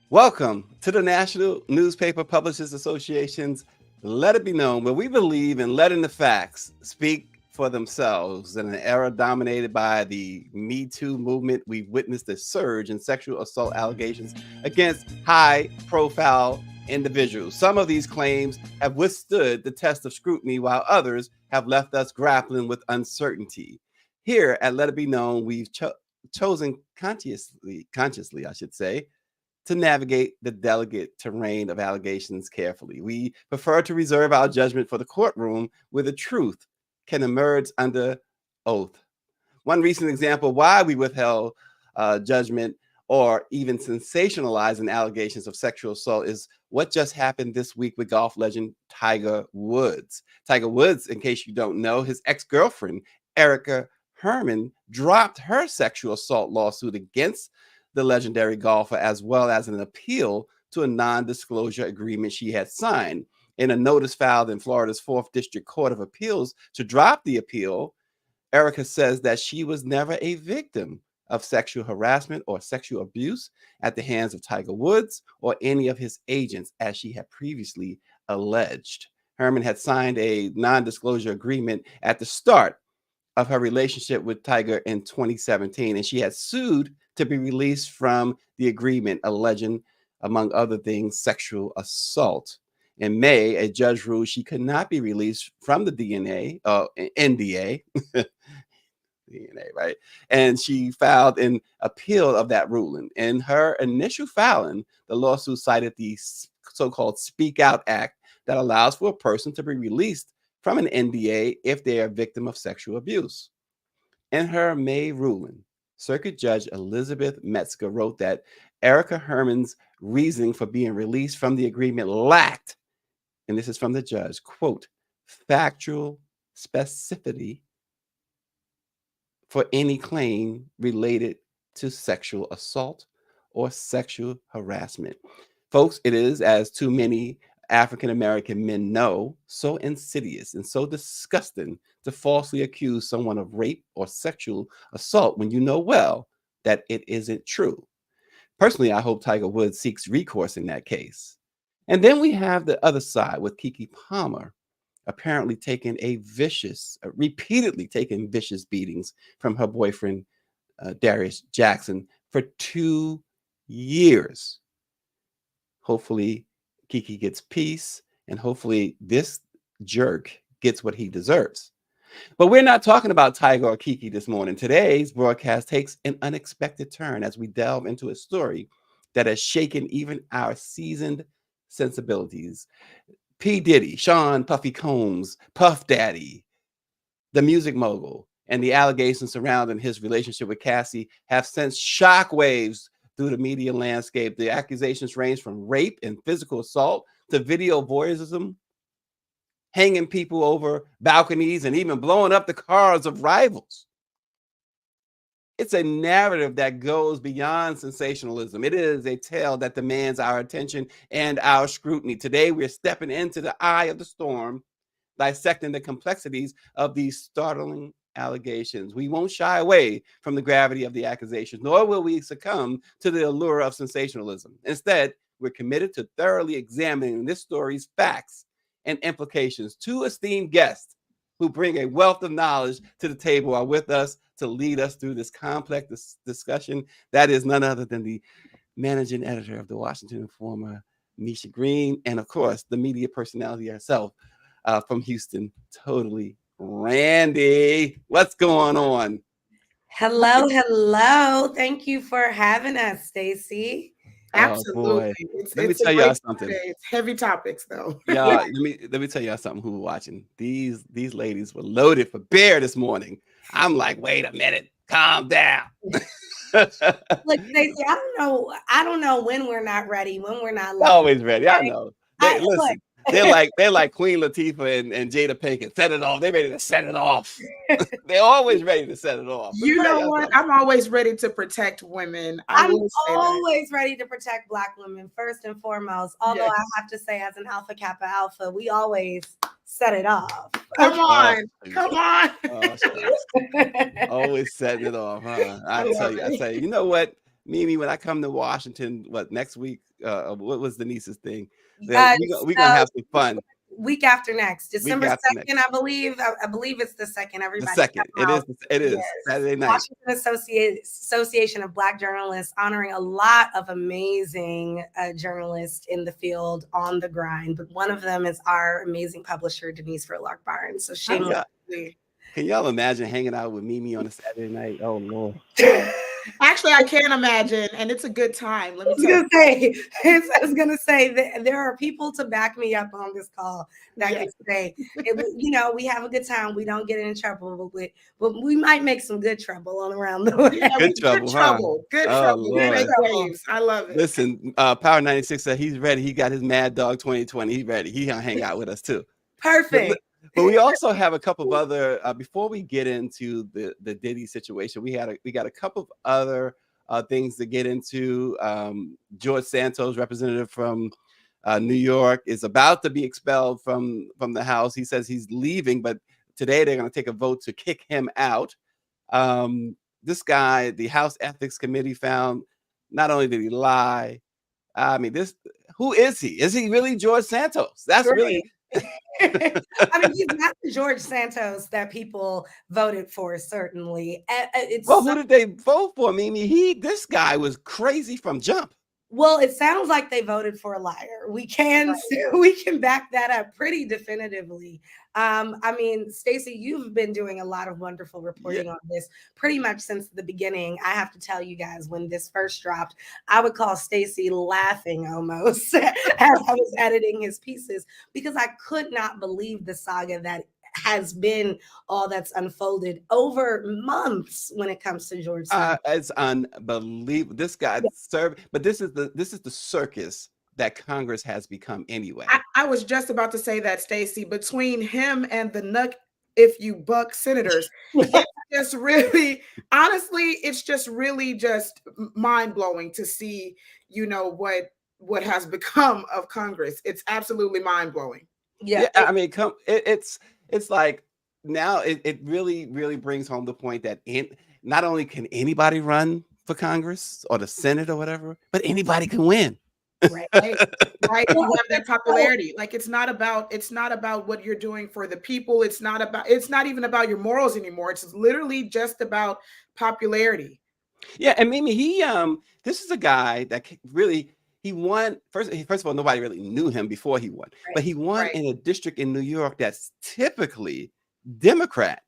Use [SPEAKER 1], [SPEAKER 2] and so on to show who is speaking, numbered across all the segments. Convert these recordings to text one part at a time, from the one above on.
[SPEAKER 1] Welcome to the National Newspaper Publishers Association's Let It Be Known, where we believe in letting the facts speak for themselves. In an era dominated by the Me Too movement, we've witnessed a surge in sexual assault allegations against high-profile individuals. Some of these claims have withstood the test of scrutiny, while others have left us grappling with uncertainty. Here at Let It Be Known, we've chosen consciously, I should say, to navigate the delicate terrain of allegations carefully. We prefer to reserve our judgment for the courtroom where the truth can emerge under oath. One recent example why we withheld judgment or even sensationalizing allegations of sexual assault is what just happened this week with golf legend Tiger Woods. Tiger Woods, in case you don't know, his ex-girlfriend, Erica Herman, dropped her sexual assault lawsuit against the legendary golfer, as well as an appeal to a non-disclosure agreement she had signed. In a notice filed in Florida's 4th District Court of Appeals to drop the appeal, Erica says that she was never a victim of sexual harassment or sexual abuse at the hands of Tiger Woods or any of his agents, as she had previously alleged. Herman had signed a non-disclosure agreement at the start of her relationship with Tiger in 2017, and she had sued to be released from the agreement, alleging, among other things, sexual assault. In May, a judge ruled she could not be released from the NDA, right? And she filed an appeal of that ruling. In her initial filing, the lawsuit cited the so-called Speak Out Act that allows for a person to be released from an NDA if they are a victim of sexual abuse. In her May ruling, Circuit Judge Elizabeth Metzger wrote that Erica Herman's reasoning for being released from the agreement lacked, and this is from the judge, quote, factual specificity for any claim related to sexual assault or sexual harassment. Folks, it is, as too many African-American men know, so insidious and so disgusting to falsely accuse someone of rape or sexual assault when you know well that it isn't true. Personally, I hope Tiger Woods seeks recourse in that case. And then we have the other side with Keke Palmer apparently repeatedly taking vicious beatings from her boyfriend, Darius Jackson, for 2 years. Hopefully, Keke gets peace, and hopefully this jerk gets what he deserves. But we're not talking about Tiger or Keke this morning. Today's broadcast takes an unexpected turn as we delve into a story that has shaken even our seasoned sensibilities. P. Diddy, Sean Puffy Combs, Puff Daddy, the music mogul, and the allegations surrounding his relationship with Cassie have sent shockwaves through the media landscape. The accusations range from rape and physical assault to video voyeurism, hanging people over balconies, and even blowing up the cars of rivals. It's a narrative that goes beyond sensationalism. It is a tale that demands our attention and our scrutiny. Today, we're stepping into the eye of the storm, dissecting the complexities of these startling allegations. We won't shy away from the gravity of the accusations, nor will we succumb to the allure of sensationalism. Instead, we're committed to thoroughly examining this story's facts and implications. Two esteemed guests who bring a wealth of knowledge to the table are with us to lead us through this complex discussion. That is none other than the managing editor of the Washington Informer, Misha Green, and of course, the media personality herself from Houston, Totally Randy. What's going on?
[SPEAKER 2] Hello. Thank you for having us, Stacey.
[SPEAKER 3] Absolutely.
[SPEAKER 1] Let me tell y'all something.
[SPEAKER 3] It's heavy topics, though.
[SPEAKER 1] Y'all, let me tell y'all something who were watching. These ladies were loaded for bear this morning. I'm like, wait a minute, calm down.
[SPEAKER 2] Look, Stacey, I don't know when we're not ready, when we're not
[SPEAKER 1] always ready. I know. Listen, they're like Queen Latifah and Jada Pinkett. Set it off. They're ready to set it off. They're always ready to set it off.
[SPEAKER 3] You know what? I'm always ready to protect women.
[SPEAKER 2] I'm always ready to protect Black women first and foremost. Although I have to say, as an Alpha Kappa Alpha, we always set it off.
[SPEAKER 3] Come on.
[SPEAKER 1] Always setting it off, huh? I tell you, you know what, Mimi, when I come to Washington, next week? What was Denise's thing? We're gonna have some fun.
[SPEAKER 2] Week after next, December 2nd, I believe it's the 2nd. Everybody,
[SPEAKER 1] the 2nd. It is Saturday night.
[SPEAKER 2] Washington Association of Black Journalists honoring a lot of amazing journalists in the field on the grind, but one of them is our amazing publisher Denise Furlock Barnes. So
[SPEAKER 1] can y'all imagine hanging out with Mimi on a Saturday night? Oh Lord.
[SPEAKER 3] Actually, I can imagine, and it's a good time.
[SPEAKER 2] I was gonna say that there are people to back me up on this call that can say, we have a good time. We don't get in trouble, but we might make some good trouble all around the way.
[SPEAKER 1] Good trouble.
[SPEAKER 3] Make waves. I love it.
[SPEAKER 1] Listen, Power 96 said he's ready. He got his Mad Dog 2020. He's ready. He's gonna hang out with us too.
[SPEAKER 2] Perfect.
[SPEAKER 1] But we also have a couple of other. Before we get into the Diddy situation, we got a couple of other things to get into. George Santos, representative from New York, is about to be expelled from the House. He says he's leaving, but today they're going to take a vote to kick him out. This guy, the House Ethics Committee found not only did he lie. I mean, who is he? Is he really George Santos? That's really.
[SPEAKER 2] I mean, he's not the George Santos that people voted for, certainly.
[SPEAKER 1] Who did they vote for, Mimi? This guy was crazy from jump.
[SPEAKER 2] Well, it sounds like they voted for a liar. We can back that up pretty definitively. I mean, Stacey, you've been doing a lot of wonderful reporting on this pretty much since the beginning. I have to tell you guys, when this first dropped, I would call Stacey laughing almost as I was editing his pieces, because I could not believe the saga that has been all that's unfolded over months when it comes to George Santos.
[SPEAKER 1] It's unbelievable. This guy served, but this is the circus that Congress has become anyway.
[SPEAKER 3] I was just about to say that, Stacey. Between him and the Nuck If You Buck senators, it's just really, honestly, it's just really just mind-blowing to see, what has become of Congress. It's absolutely mind-blowing.
[SPEAKER 1] Yeah, I mean, it's like now it really, really brings home the point that not only can anybody run for Congress or the Senate or whatever, but anybody can win.
[SPEAKER 3] Right. You have that popularity. Like, it's not about what you're doing for the people. It's not even about your morals anymore. It's literally just about popularity.
[SPEAKER 1] Yeah, and Mimi, this is a guy that really. He won first of all, nobody really knew him before he won, but he won in a district in New York that's typically Democrat.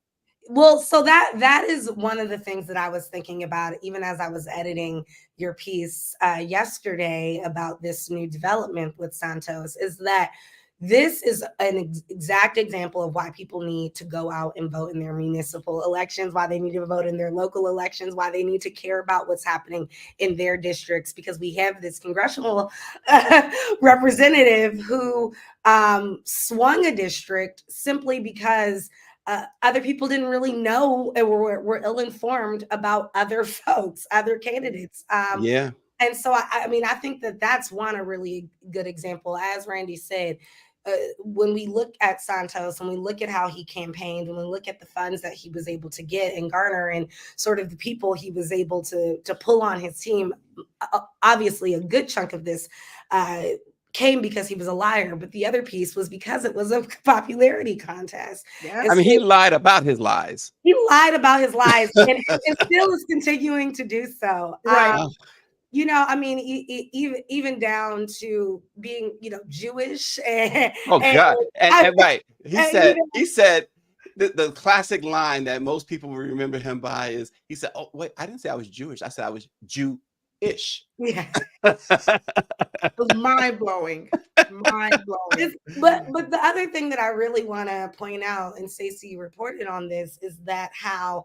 [SPEAKER 2] Well, so that is one of the things that I was thinking about, even as I was editing your piece yesterday about this new development with Santos, is that this is an exact example of why people need to go out and vote in their municipal elections, why they need to vote in their local elections, why they need to care about what's happening in their districts, because we have this congressional representative who swung a district simply because other people didn't really know or were ill-informed about other folks, other candidates. And so, I think that's a really good example. As Randy said, when we look at Santos, when we look at how he campaigned, when we look at the funds that he was able to get and garner and sort of the people he was able to pull on his team, obviously a good chunk of this came because he was a liar, but the other piece was because it was a popularity contest.
[SPEAKER 1] Yes. I mean, he lied about his lies.
[SPEAKER 2] He lied about his lies and still is continuing to do so.
[SPEAKER 3] Right.
[SPEAKER 2] you know, I mean, even down to being, you know, Jewish. And,
[SPEAKER 1] oh God, and right, he said,
[SPEAKER 2] you know,
[SPEAKER 1] he said. The classic line that most people will remember him by is he said, "Oh wait, I didn't say I was Jewish. I said I was Jew-ish."
[SPEAKER 2] yeah.
[SPEAKER 3] It was mind blowing. Mind blowing.
[SPEAKER 2] But the other thing that I really want to point out, and Stacey reported on this, is that how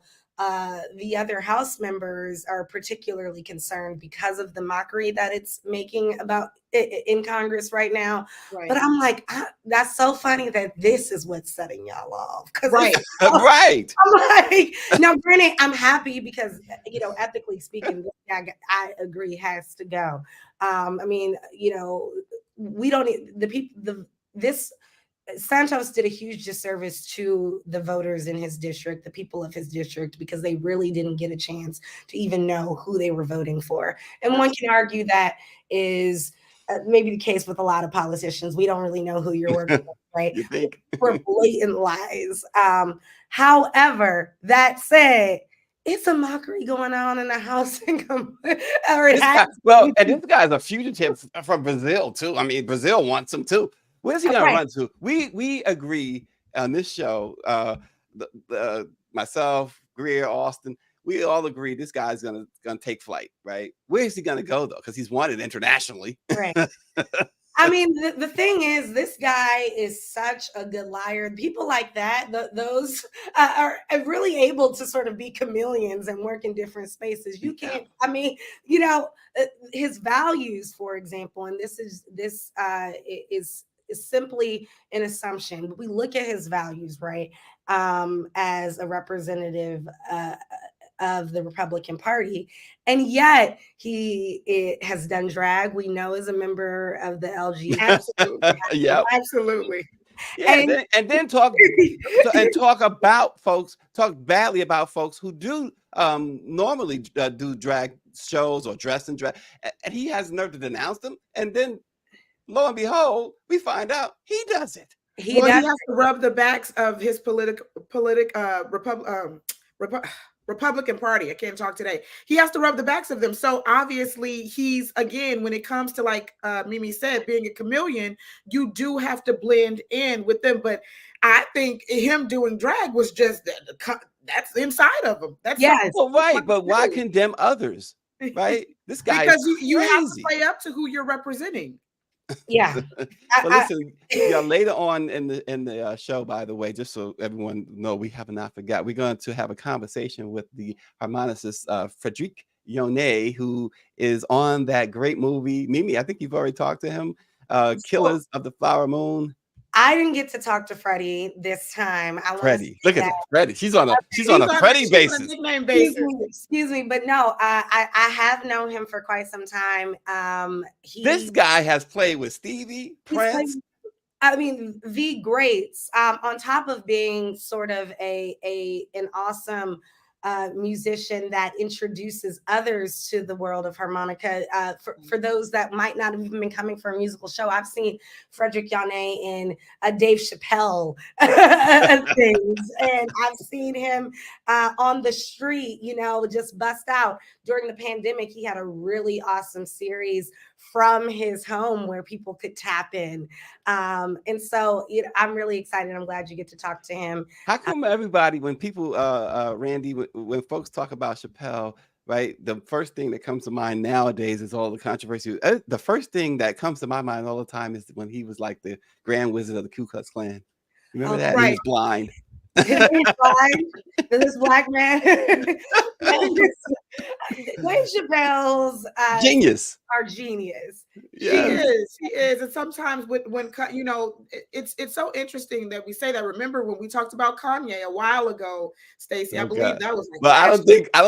[SPEAKER 2] the other House members are particularly concerned because of the mockery that it's making about in Congress right now.
[SPEAKER 3] Right.
[SPEAKER 2] But I'm like, that's so funny that this is what's setting y'all off.
[SPEAKER 3] Right.
[SPEAKER 1] Right.
[SPEAKER 2] I'm like, now, granted, I'm happy because, you know, ethically speaking, I agree has to go. I mean, you know, we don't the people this Santos did a huge disservice to the voters in his district, the people of his district, because they really didn't get a chance to even know who they were voting for. And one can argue that is maybe the case with a lot of politicians. We don't really know who you're working with, right?
[SPEAKER 1] You think?
[SPEAKER 2] For blatant lies. However, that said, it's a mockery going on in the House.
[SPEAKER 1] Well, and this guy's a fugitive from Brazil too. I mean, Brazil wants him too. Where's he gonna run to? We agree on this show. Myself, Greer, Austin, we all agree this guy's gonna take flight, right? Where's he gonna go though? Because he's wanted internationally.
[SPEAKER 2] Right. I mean, the thing is, this guy is such a good liar. People like that, those are really able to sort of be chameleons and work in different spaces. You can't, I mean, you know, his values, for example, and this is simply an assumption. But we look at his values, right, as a representative of the Republican Party, and yet he has done drag. We know as a member of the LGBT.
[SPEAKER 3] Absolutely.
[SPEAKER 1] Yeah,
[SPEAKER 3] absolutely.
[SPEAKER 1] Yeah, and then talk about folks, talk badly about folks who do normally do drag shows or dress in drag, and he has the nerve to denounce them, and then lo and behold, we find out he does it.
[SPEAKER 3] He has to rub the backs of his Republican Party. I can't talk today. He has to rub the backs of them. So obviously he's, again, when it comes to, like Mimi said, being a chameleon, you do have to blend in with them. But I think him doing drag was just that's inside of him. That's
[SPEAKER 1] well, right. But why condemn others? Right? This guy
[SPEAKER 3] because you have to play up to who you're representing.
[SPEAKER 2] Yeah.
[SPEAKER 1] But listen, later on in the show, by the way, just so everyone know, we have not forgot, we're going to have a conversation with the harmonicist Frédéric Yonnet, who is on that great movie. Mimi, I think you've already talked to him. Killers of the Flower Moon.
[SPEAKER 2] I didn't get to talk to Freddie this time.
[SPEAKER 1] Freddie, look at that. Freddie. She's on a Freddie basis.
[SPEAKER 3] Nickname basis.
[SPEAKER 2] Excuse me, but no, I have known him for quite some time.
[SPEAKER 1] This guy has played with Stevie, Prince.
[SPEAKER 2] I mean, the greats. On top of being sort of an awesome musician that introduces others to the world of harmonica. For those that might not have even been coming for a musical show, I've seen Frédéric Yonnet in Dave Chapelle things, and I've seen him on the street, you know, just bust out. During the pandemic, he had a really awesome series from his home where people could tap in. And so I'm really excited. I'm glad you get to talk to him.
[SPEAKER 1] How come everybody, when people, Randy, when folks talk about Chapelle, right, the first thing that comes to mind nowadays is all the controversy. The first thing that comes to my mind all the time is when he was like the Grand Wizard of the Ku Klux Klan. Remember that? Right. He was blind.
[SPEAKER 2] This black man. Dave Chappelle's
[SPEAKER 1] genius.
[SPEAKER 2] Are genius.
[SPEAKER 3] Yeah. He is. And sometimes when you know, it's so interesting that we say that. Remember when we talked about Kanye a while ago, Stacey? I believe that was.
[SPEAKER 1] But I don't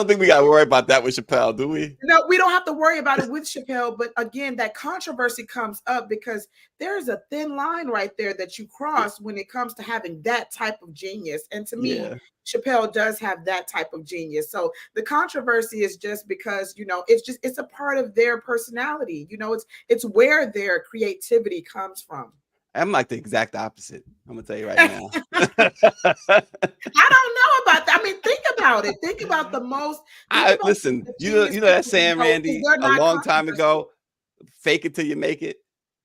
[SPEAKER 1] think we got to worry about that with Chapelle, do we?
[SPEAKER 3] No, we don't have to worry about it with Chapelle. But again, that controversy comes up because there's a thin line right there that you cross when it comes to having that type of genius. And to me, Chapelle does have that type of genius. So the controversy is just because, you know, it's a part of their personality. You know, it's where their creativity comes from.
[SPEAKER 1] I'm like the exact opposite. I'm gonna tell you right now.
[SPEAKER 3] I don't know about that. I mean, think about it. Think about the most.
[SPEAKER 1] Listen, you know that saying, Randy, a long time ago, fake it till you make it.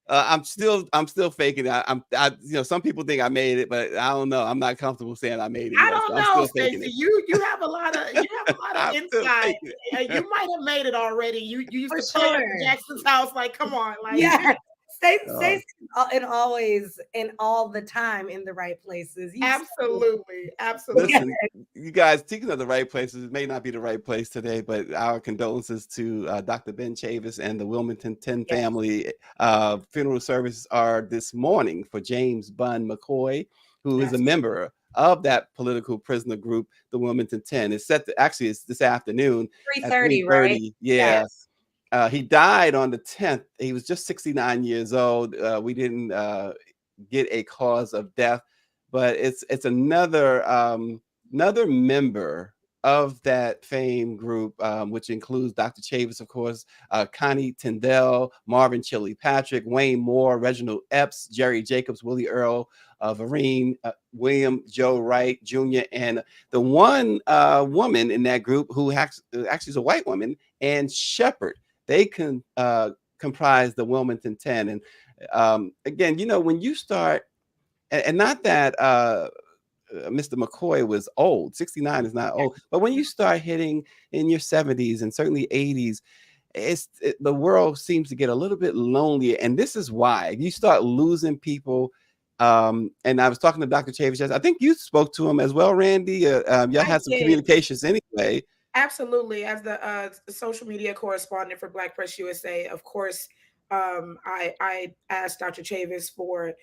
[SPEAKER 1] I'm still faking it. Some people think I made it, but I don't know. I'm not comfortable saying I made it.
[SPEAKER 3] I don't know, Stacey. You have a lot of insight. You might have made it already. You used to play at Jackson's house. Like, come on, like
[SPEAKER 2] stay and always and all the time in the right places.
[SPEAKER 3] Absolutely.
[SPEAKER 1] Listen, you guys, speaking of the right places, it may not be the right place today, but our condolences to Dr. Ben Chavis and the Wilmington 10 family. Funeral services are this morning for James Bunn McCoy, who is a member of that political prisoner group, the Wilmington 10. It's it's this afternoon
[SPEAKER 2] 3:30, right?
[SPEAKER 1] Yeah. Yes. He died on the 10th. He was just 69 years old. We didn't get a cause of death, but it's another member of that famed group, which includes Dr. Chavis, of course, Connie Tyndall, Marvin Chili Patrick, Wayne Moore, Reginald Epps, Jerry Jacobs, Willie Earl, Vereen, William Joe Wright Jr., and the one woman in that group who actually is a white woman, Ann Shepard. They can comprise the Wilmington 10. And again, when you start, and not that Mr. McCoy was old, 69 is not old, but when you start hitting in your 70s and certainly 80s, the world seems to get a little bit lonelier. And this is why you start losing people. And I was talking to Dr. Chavis. I think you spoke to him as well, Randy. Y'all had some communications anyway.
[SPEAKER 3] Absolutely. As the social media correspondent for Black Press USA, of course, I asked Dr. Chavis for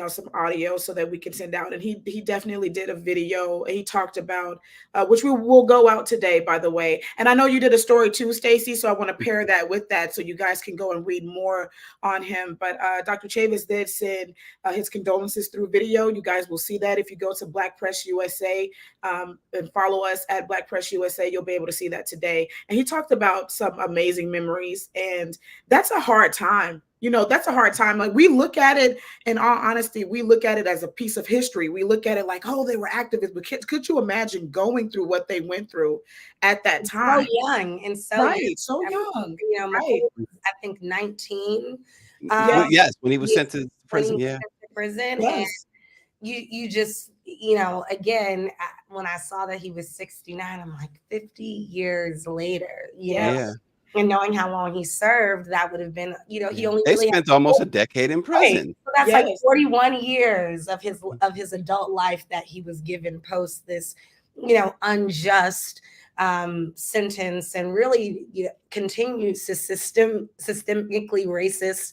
[SPEAKER 3] some audio so that we can send out, and he definitely did a video. He talked about which we will go out today, by the way. And I know you did a story too, Stacey, so I want to pair that with that so you guys can go and read more on him. But Dr. Chavis did send his condolences through video. You guys will see that if you go to Black Press USA and follow us at Black Press USA. You'll be able to see that today. And he talked about some amazing memories, and that's a hard time. That's a hard time. Like, we look at it, in all honesty, we look at it as a piece of history. We look at it like, oh, they were activists. But could you imagine going through what they went through at that time?
[SPEAKER 2] So young and so
[SPEAKER 3] young.
[SPEAKER 2] I think 19.
[SPEAKER 1] Yes, when he was sent to prison.
[SPEAKER 2] And you just, again, when I saw that he was 69, I'm like, 50 years later, and knowing how long he served, that would have been, he only
[SPEAKER 1] spent almost a decade in prison.
[SPEAKER 2] Right. So that's like 41 years of his adult life that he was given post this, unjust sentence, and really continues to systemically racist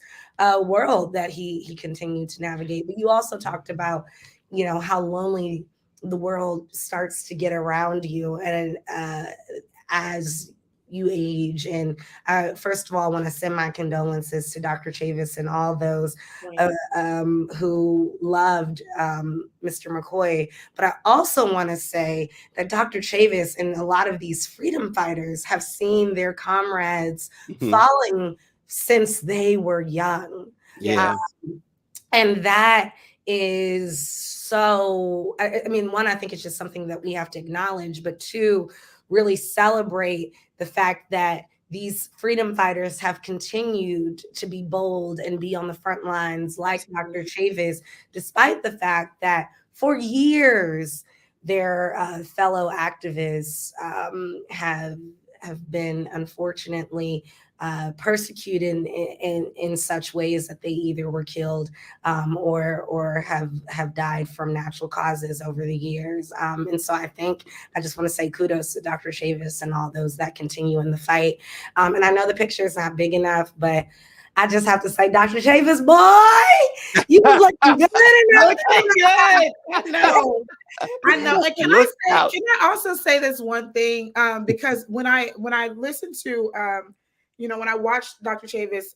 [SPEAKER 2] world that he continued to navigate. But you also talked about, how lonely the world starts to get around you, and as you age. And first of all, I want to send my condolences to Dr. Chavis and all those who loved Mr. McCoy. But I also want to say that Dr. Chavis and a lot of these freedom fighters have seen their comrades falling since they were young. And that is so, one, I think it's just something that we have to acknowledge, but two, really celebrate the fact that these freedom fighters have continued to be bold and be on the front lines like Dr. Chavis, despite the fact that for years their fellow activists have been unfortunately persecuted in such ways that they either were killed or have died from natural causes over the years. And so I just want to say kudos to Dr. Chavis and all those that continue in the fight. And I know the picture is not big enough, but I just have to say, Dr. Chavis, boy, you look good enough.
[SPEAKER 3] I know. And can I also say this one thing? Because when I listened to when I watched Dr. Chavis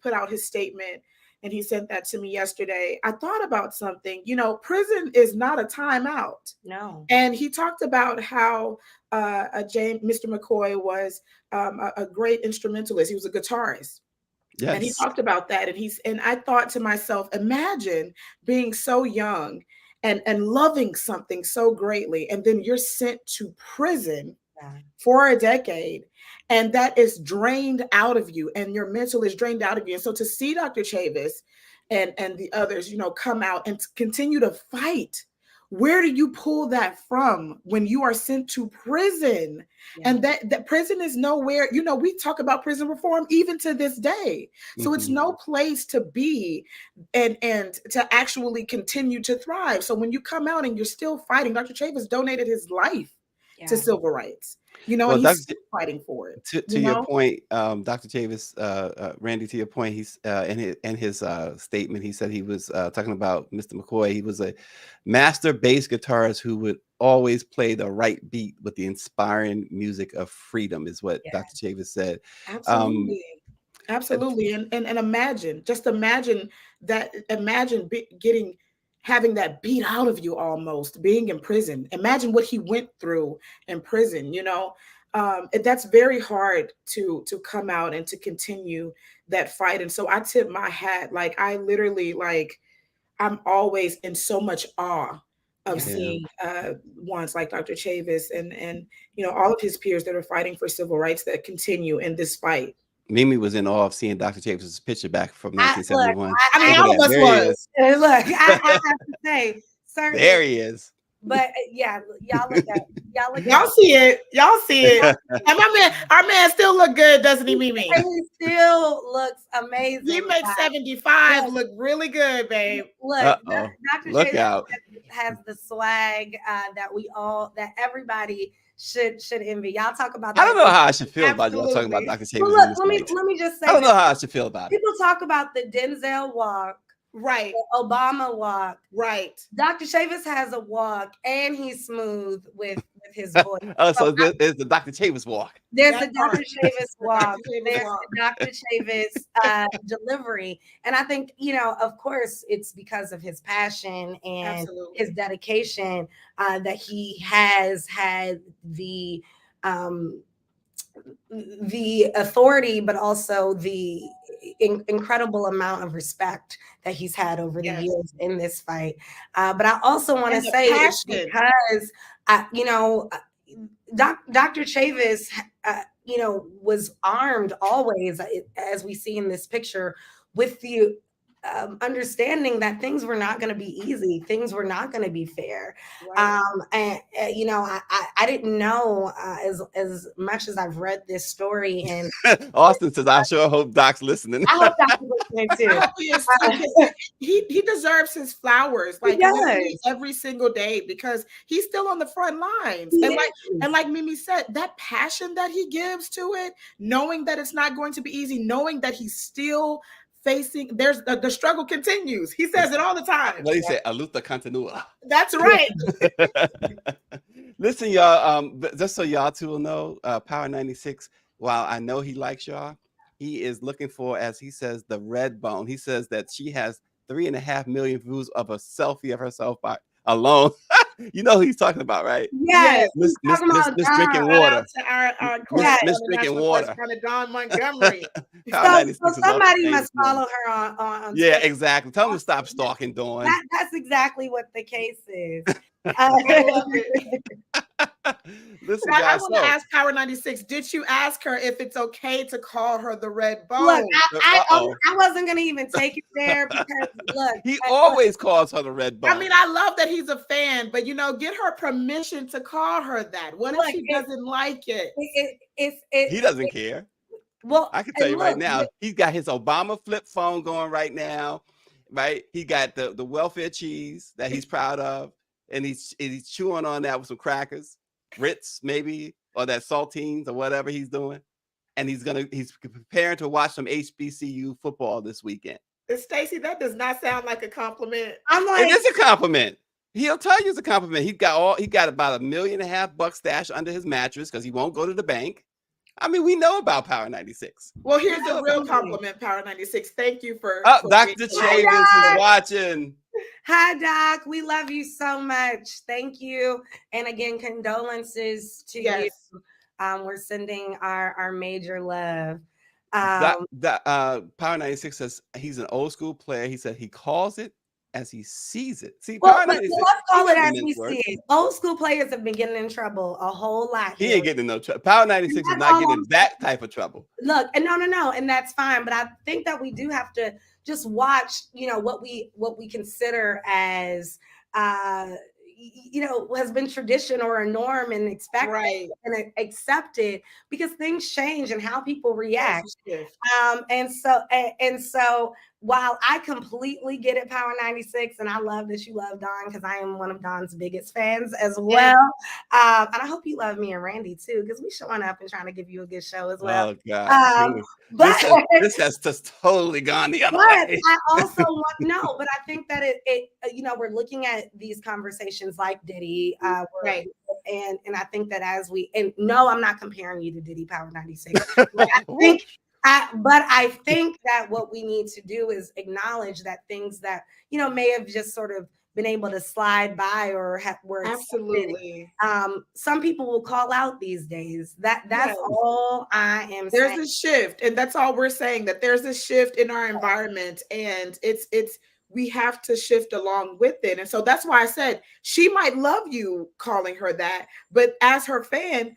[SPEAKER 3] put out his statement, and he sent that to me yesterday, I thought about something. Prison is not a timeout.
[SPEAKER 2] No.
[SPEAKER 3] And he talked about how Mr. McCoy was a great instrumentalist. He was a guitarist.
[SPEAKER 1] Yes.
[SPEAKER 3] And he talked about that. And I thought to myself, imagine being so young and loving something so greatly, and then you're sent to prison for a decade, and that is drained out of you, and your mental is drained out of you. And so to see Dr. Chavis and the others, come out and continue to fight, where do you pull that from when you are sent to prison? And that prison is nowhere, we talk about prison reform even to this day. So it's no place to be and to actually continue to thrive. So when you come out and you're still fighting, Dr. Chavis donated his life to civil rights, well, and he's still fighting for it.
[SPEAKER 1] To your point, Dr. Chavis, Randy, to your point, he's in his statement, he said he was talking about Mr. McCoy. He was a master bass guitarist who would always play the right beat with the inspiring music of freedom, is what Dr. Chavis said.
[SPEAKER 3] Absolutely. Absolutely. And imagine having that beat out of you, almost being in prison. Imagine what he went through in prison, that's very hard to come out and to continue that fight. And so I tip my hat. Like, I literally, I'm always in so much awe of seeing ones like Dr. Chavis and all of his peers that are fighting for civil rights that continue in this fight.
[SPEAKER 1] Mimi was in awe of seeing Dr. Chavis's picture back from 1971.
[SPEAKER 3] I mean, all of us was.
[SPEAKER 2] Look, I have to say, certainly.
[SPEAKER 1] There he is.
[SPEAKER 2] But y'all look at
[SPEAKER 3] y'all see it. Y'all see it. And our man still look good, doesn't he, Mimi?
[SPEAKER 2] And he still looks amazing.
[SPEAKER 3] He makes 75 look really good, babe.
[SPEAKER 2] Look, Dr.
[SPEAKER 1] Look
[SPEAKER 2] Chavis
[SPEAKER 1] out.
[SPEAKER 2] has the swag that everybody should envy. Y'all talk about
[SPEAKER 1] that. I don't know how I should feel about y'all talking about Dr. Chavis.
[SPEAKER 2] Well, look, let me just say,
[SPEAKER 1] I don't know how I should feel about it.
[SPEAKER 2] People talk about the Denzel walk,
[SPEAKER 3] right?
[SPEAKER 2] The Obama walk,
[SPEAKER 3] right?
[SPEAKER 2] Dr. Chavis has a walk, and he's smooth with his voice.
[SPEAKER 1] So there's the Dr. Chavis walk.
[SPEAKER 2] There's the Dr. Chavis walk. There's the Dr. Chavis delivery. And I think, of course, it's because of his passion and his dedication that he has had the authority, but also the incredible amount of respect that he's had over the years in this fight. But I also want to say, because Dr. Chavis, was armed always, as we see in this picture, with the understanding that things were not going to be easy, things were not going to be fair. Right. I didn't know as much as I've read this story. And
[SPEAKER 1] Austin says, I sure hope Doc's listening.
[SPEAKER 2] I hope Doc's listening too.
[SPEAKER 3] He deserves his flowers, every single day, because he's still on the front lines. And like Mimi said, that passion that he gives to it, knowing that it's not going to be easy, knowing that he's still facing, the struggle continues. He says it all the time.
[SPEAKER 1] What do you say? A luta continua.
[SPEAKER 3] That's right.
[SPEAKER 1] Listen, y'all, just so y'all two will know, Power 96, while I know he likes y'all, he is looking for, as he says, the red bone. He says that she has 3.5 million views of a selfie of herself alone. You know who he's talking about, right?
[SPEAKER 2] Yes.
[SPEAKER 1] Miss Drinking Water.
[SPEAKER 3] Miss Drinking Water. Don Montgomery.
[SPEAKER 2] So somebody must follow her on
[SPEAKER 1] yeah, exactly. Tell them to stop stalking Dawn.
[SPEAKER 2] That's exactly what the case is.
[SPEAKER 3] Listen, guys, I want to ask Power 96, did you ask her if it's okay to call her the red bone?
[SPEAKER 2] Look, I wasn't going to even take it there because, look.
[SPEAKER 1] He always calls her the red bone.
[SPEAKER 3] I mean, I love that he's a fan, but, get her permission to call her that. What if she doesn't like it?
[SPEAKER 1] He doesn't care.
[SPEAKER 2] Well,
[SPEAKER 1] I can tell you right now, he's got his Obama flip phone going right now, right? He got the welfare cheese that he's proud of. And he's chewing on that with some crackers, Ritz maybe, or that saltines or whatever he's doing. And he's preparing to watch some HBCU football this weekend.
[SPEAKER 3] Stacey, that does not sound like a compliment.
[SPEAKER 2] I'm like,
[SPEAKER 1] it is a compliment. He'll tell you it's a compliment. He got about $1.5 million stashed under his mattress because he won't go to the bank. I mean, we know about Power 96.
[SPEAKER 3] Well, here's a real compliment, Power 96. Thank you for
[SPEAKER 1] Dr. Chavis is watching.
[SPEAKER 2] Hi, Doc. We love you so much. Thank you. And again, condolences to you. We're sending our major love.
[SPEAKER 1] Power 96 says he's an old school player. He said he calls it as he sees it. See,
[SPEAKER 2] well,
[SPEAKER 1] Power
[SPEAKER 2] let's
[SPEAKER 1] 96.
[SPEAKER 2] call it as we see it. Old school players have been getting in trouble a whole lot.
[SPEAKER 1] He ain't getting in no trouble. Power 96 is not getting in that type of trouble.
[SPEAKER 2] Look, and no, and that's fine. But I think that we do have to just watch, what we consider as has been tradition or a norm and expected and accepted, because things change and how people react. And so while I completely get it, Power 96, and I love that you love Dawn, because I am one of Dawn's biggest fans as well. And I hope you love me and Randy too, because we showing up and trying to give you a good show as well.
[SPEAKER 1] Oh God. But this has just totally gone the other way.
[SPEAKER 2] I also but I think that it we're looking at these conversations like Diddy, and I think that I'm not comparing you to Diddy, Power 96. I think that what we need to do is acknowledge that things that may have just sort of been able to slide by or were
[SPEAKER 3] absolutely.
[SPEAKER 2] Some people will call out these days. That's all I am saying.
[SPEAKER 3] There's a shift, and that's all we're saying, that there's a shift in our environment, and it's we have to shift along with it. And so that's why I said she might love you calling her that, but as her fan,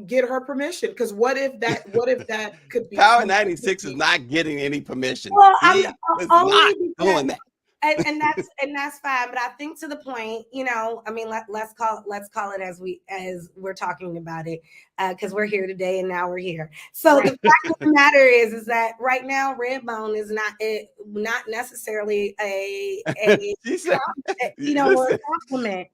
[SPEAKER 3] get her permission. Because what if that could be
[SPEAKER 1] Power 96 is not getting any permission.
[SPEAKER 2] Well,
[SPEAKER 1] he is not doing that.
[SPEAKER 2] And that's fine, but I think to the point, let's call it as we're talking about it, because we're here today and now we're here. So the fact of the matter is that right now Redbone is not necessarily a or a compliment.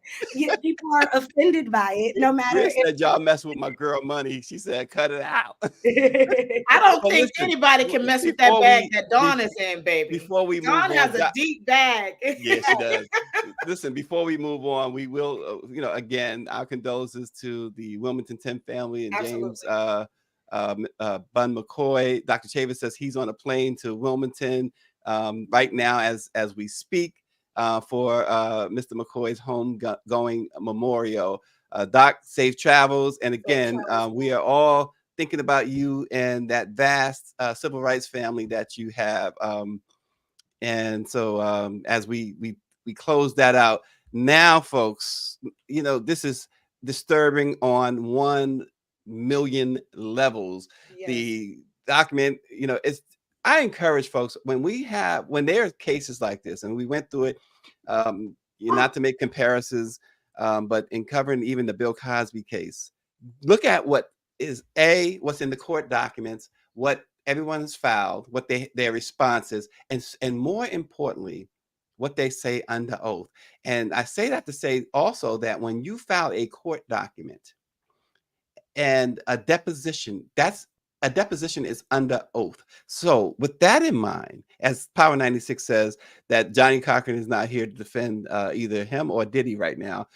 [SPEAKER 2] People are offended by it, no matter.
[SPEAKER 1] Chris said y'all mess with my girl money. She said cut it out.
[SPEAKER 3] I don't think anybody can mess with that bag that Dawn is in, baby.
[SPEAKER 1] Before we
[SPEAKER 3] Dawn
[SPEAKER 1] move
[SPEAKER 3] has
[SPEAKER 1] on,
[SPEAKER 3] a deep bag.
[SPEAKER 1] Yeah, she does. Listen, before we move on, we will, again, our condolences to the Wilmington 10 family and James Bun McCoy. Dr. Chavis says he's on a plane to Wilmington right now as we speak for Mr. McCoy's homegoing memorial. Doc, safe travels. And again, we are all thinking about you and that vast civil rights family that you have. And so as we close that out now, folks, this is disturbing on 1 million levels. Yes. The document, I encourage folks when there are cases like this, and we went through it, not to make comparisons, but in covering even the Bill Cosby case, look at what's in the court documents, what everyone has filed, what their response is, and more importantly, what they say under oath. And I say that to say also that when you file a court document and a deposition is under oath. So with that in mind, as Power 96 says that Johnny Cochran is not here to defend either him or Diddy right now,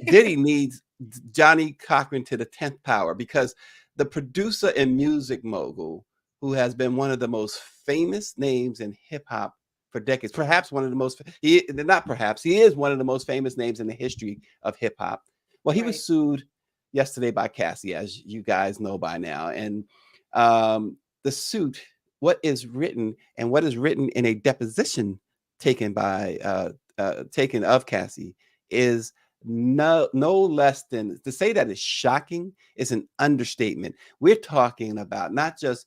[SPEAKER 1] Diddy needs Johnny Cochran to the 10th power, because the producer and music mogul, who has been one of the most famous names in hip hop for decades, perhaps one of the most, he is one of the most famous names in the history of hip hop. Well, he was sued yesterday by Cassie, as you guys know by now. And the suit, what is written in a deposition taken of Cassie is no less than, to say that is shocking is an understatement. We're talking about not just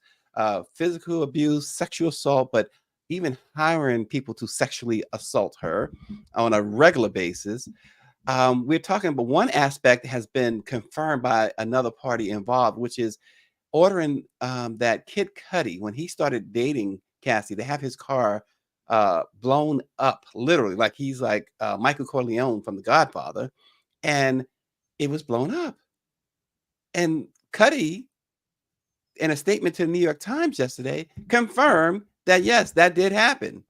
[SPEAKER 1] physical abuse, sexual assault, but even hiring people to sexually assault her on a regular basis. We're talking about one aspect has been confirmed by another party involved, which is ordering that Kid Cudi, when he started dating Cassie, to have his car blown up, literally, like he's like Michael Corleone from The Godfather, and it was blown up. And Cudi, in a statement to the New York Times yesterday, confirmed that yes, that did happen.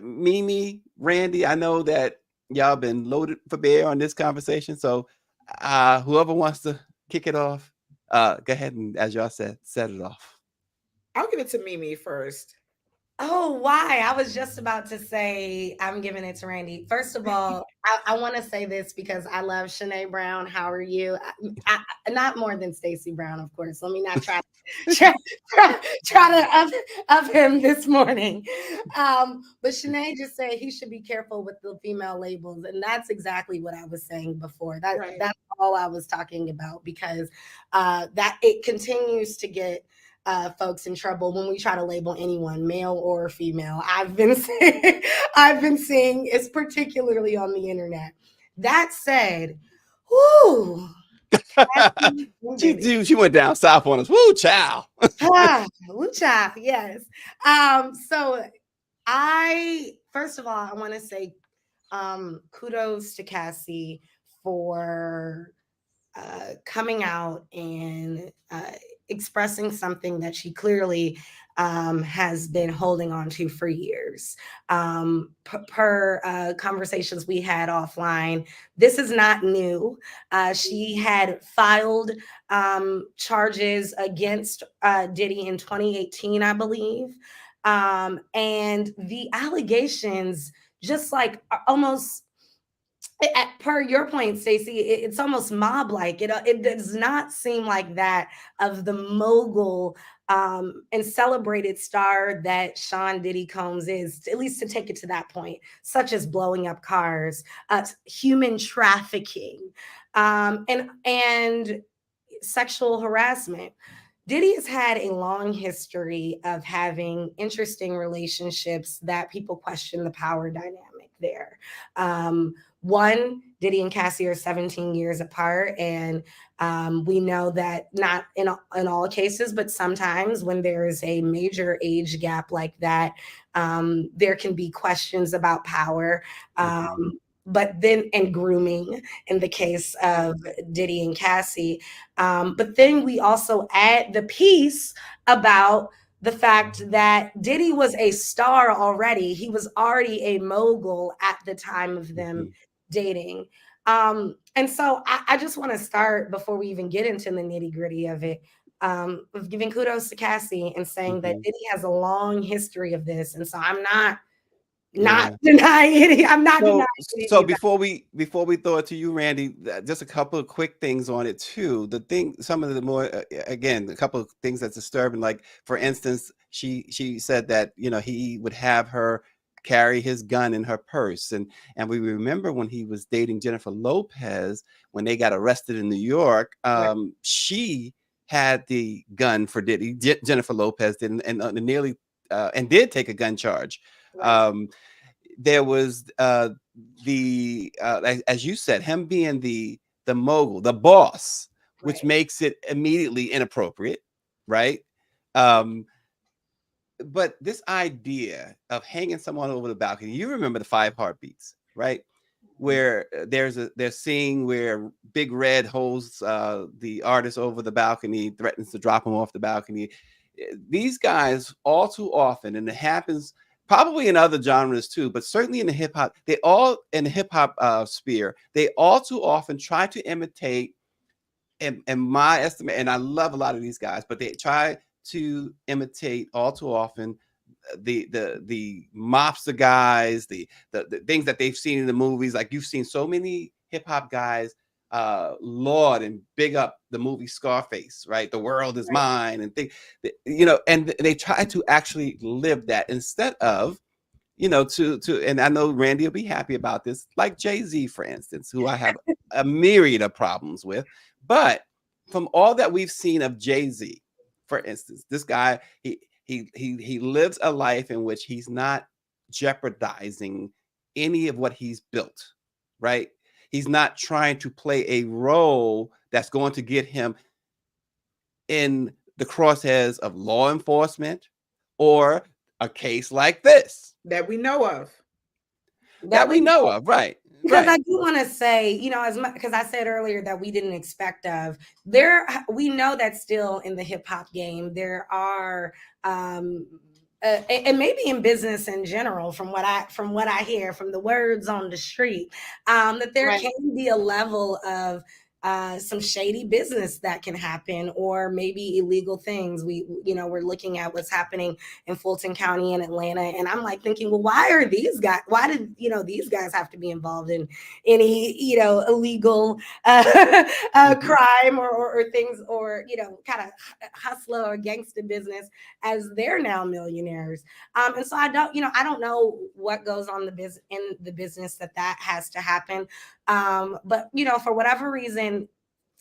[SPEAKER 1] Mimi, Randy, I know that y'all been loaded for bear on this conversation, so whoever wants to kick it off, go ahead and, as y'all said, set it off.
[SPEAKER 3] I'll give it to Mimi first.
[SPEAKER 2] Oh, why? I was just about to say I'm giving it to Randy. First of all, I want to say this because I love Shanae Brown. How are you? Not more than Stacey Brown, of course. Let me not try to up him this morning. But Shanae just said he should be careful with the female labels, and that's exactly what I was saying before. That's all I was talking about, because that it continues to get folks in trouble when we try to label anyone, male or female. I've been seeing it's particularly on the internet. That said, whoo.
[SPEAKER 1] She went down south on us. Woo, child.
[SPEAKER 2] Woo, child. Yes. So first of all, I want to say kudos to Cassie for coming out and expressing something that she clearly has been holding on to for years. Per conversations we had offline, this is not new. She had filed charges against Diddy in 2018, I believe. And the allegations just like almost, per your point, Stacey, it's almost mob-like. It does not seem like that of the mogul and celebrated star that Sean Diddy Combs is, at least to take it to that point, such as blowing up cars, human trafficking, and sexual harassment. Diddy has had a long history of having interesting relationships that people question the power dynamic there. One, Diddy and Cassie are 17 years apart, and we know that not in all cases, but sometimes when there is a major age gap like that, there can be questions about power. But then, and grooming in the case of Diddy and Cassie. But then we also add the piece about the fact that Diddy was a star already. He was already a mogul at the time of them dating. And so I just want to start, before we even get into the nitty gritty of it, of giving kudos to Cassie and saying that Diddy has a long history of this. And so I'm not denying it. I'm not denying it.
[SPEAKER 1] So before we throw it to you, Randy, just a couple of quick things on it too. Some of the more, again, a couple of things that's disturbing. Like, for instance, she said that, he would have her carry his gun in her purse, and we remember when he was dating Jennifer Lopez, when they got arrested in New York, she had the gun for Diddy. Jennifer Lopez did, and nearly and did take a gun charge. There was as you said, him being the mogul, the boss, which makes it immediately inappropriate, right? But this idea of hanging someone over the balcony, you remember the 5 Heartbeats, right? Where they're seeing where Big Red holds the artist over the balcony, threatens to drop him off the balcony. These guys, all too often, and it happens probably in other genres too, but certainly in the hip hop, sphere, they all too often try to imitate, in my estimate, and I love a lot of these guys, but they try to imitate all too often the mobster guys, the things that they've seen in the movies. Like, you've seen so many hip hop guys laud and big up the movie Scarface, right? The world is mine, and and they try to actually live that instead of, and I know Randy will be happy about this, like Jay-Z, for instance, who I have a myriad of problems with. But from all that we've seen of Jay-Z, for instance, this guy, he lives a life in which he's not jeopardizing any of what he's built, right? He's not trying to play a role that's going to get him in the crosshairs of law enforcement or a case like this.
[SPEAKER 3] That we know of.
[SPEAKER 1] That we know of, right.
[SPEAKER 2] Because I do want to say, because I said earlier that we didn't expect of, we know that still in the hip hop game, there are, and maybe in business in general, from what I hear, from the words on the street, that there can be a level of some shady business that can happen, or maybe illegal things. We're looking at what's happening in Fulton County in Atlanta, and I'm like thinking, well, why did these guys have to be involved in any illegal crime or things, or kind of hustler or gangster business, as they're now millionaires. And so I don't know what goes on in the business that has to happen. But for whatever reason,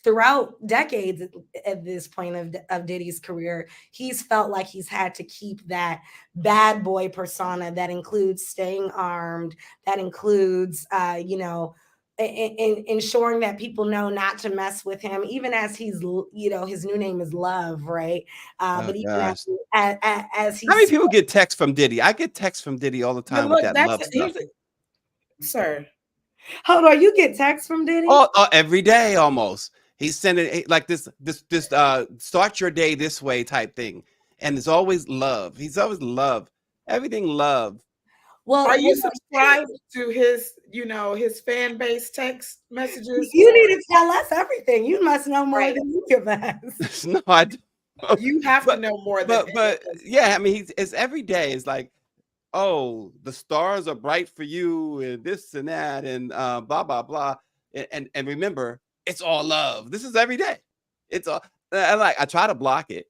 [SPEAKER 2] throughout decades at this point of Diddy's career, he's felt like he's had to keep that bad boy persona that includes staying armed, that includes, ensuring that people know not to mess with him, even as he's, his new name is Love, right? But even as he's,
[SPEAKER 1] how many people get texts from Diddy? I get texts from Diddy all the time with that love stuff.
[SPEAKER 3] Sir,
[SPEAKER 2] hold on, you get texts from Diddy?
[SPEAKER 1] Oh, every day almost. He's sending like this start your day this way type thing, and it's always love. He's always love, everything love.
[SPEAKER 3] Well, are you subscribed to his, his fan base text messages?
[SPEAKER 2] You need to tell us everything. You must know more than you give us.
[SPEAKER 1] No, I don't.
[SPEAKER 3] You have to know more than
[SPEAKER 1] but yeah, I mean, it's every day. It's like, oh, the stars are bright for you, and this and that, and blah blah blah. And remember, it's all love. This is every day. It's all I try to block it.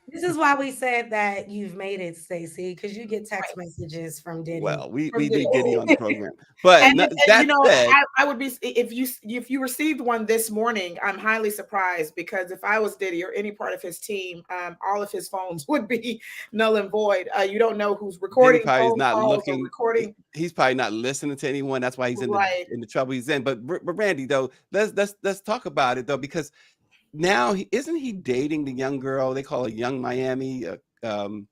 [SPEAKER 2] This is why we said that you've made it, Stacey, because you get text messages from Diddy.
[SPEAKER 1] Well, we need Diddy on the program, but
[SPEAKER 3] I would be if you received one this morning. I'm highly surprised, because if I was Diddy or any part of his team, all of his phones would be null and void. You don't know who's recording.
[SPEAKER 1] Probably not looking. Recording. He's probably not listening to anyone. That's why he's in the trouble he's in. But Randy, though, let's talk about it though, because now isn't he dating the young girl? They call her Young Miami. Well,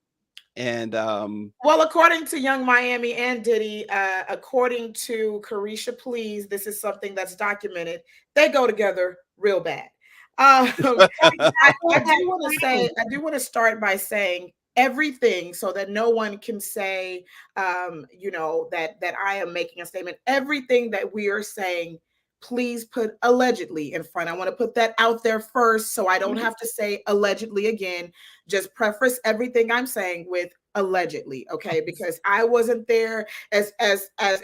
[SPEAKER 3] according to Young Miami and Diddy, according to Carisha Please, this is something that's documented. They go together real bad. I do want to start by saying everything, so that no one can say, that I am making a statement. Everything that we are saying, please put allegedly in front. I want to put that out there first, so I don't have to say allegedly again. Just preface everything I'm saying with allegedly, okay? Because I wasn't there. As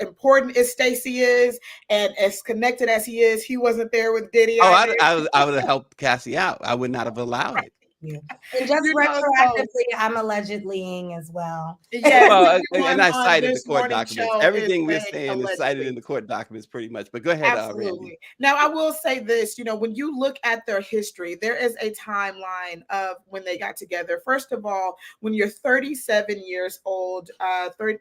[SPEAKER 3] important as Stacey is, and as connected as he is, he wasn't there with Diddy.
[SPEAKER 1] I would have helped Cassie out. I would not have allowed it.
[SPEAKER 2] Yeah. And just retroactively, I'm allegedlying as well.
[SPEAKER 3] Yeah,
[SPEAKER 1] well, and I cited the court documents. Everything we're saying is cited in the court documents pretty much. But go ahead, Randy.
[SPEAKER 3] Now, I will say this, when you look at their history, there is a timeline of when they got together. First of all, when you're 37 years old, 30,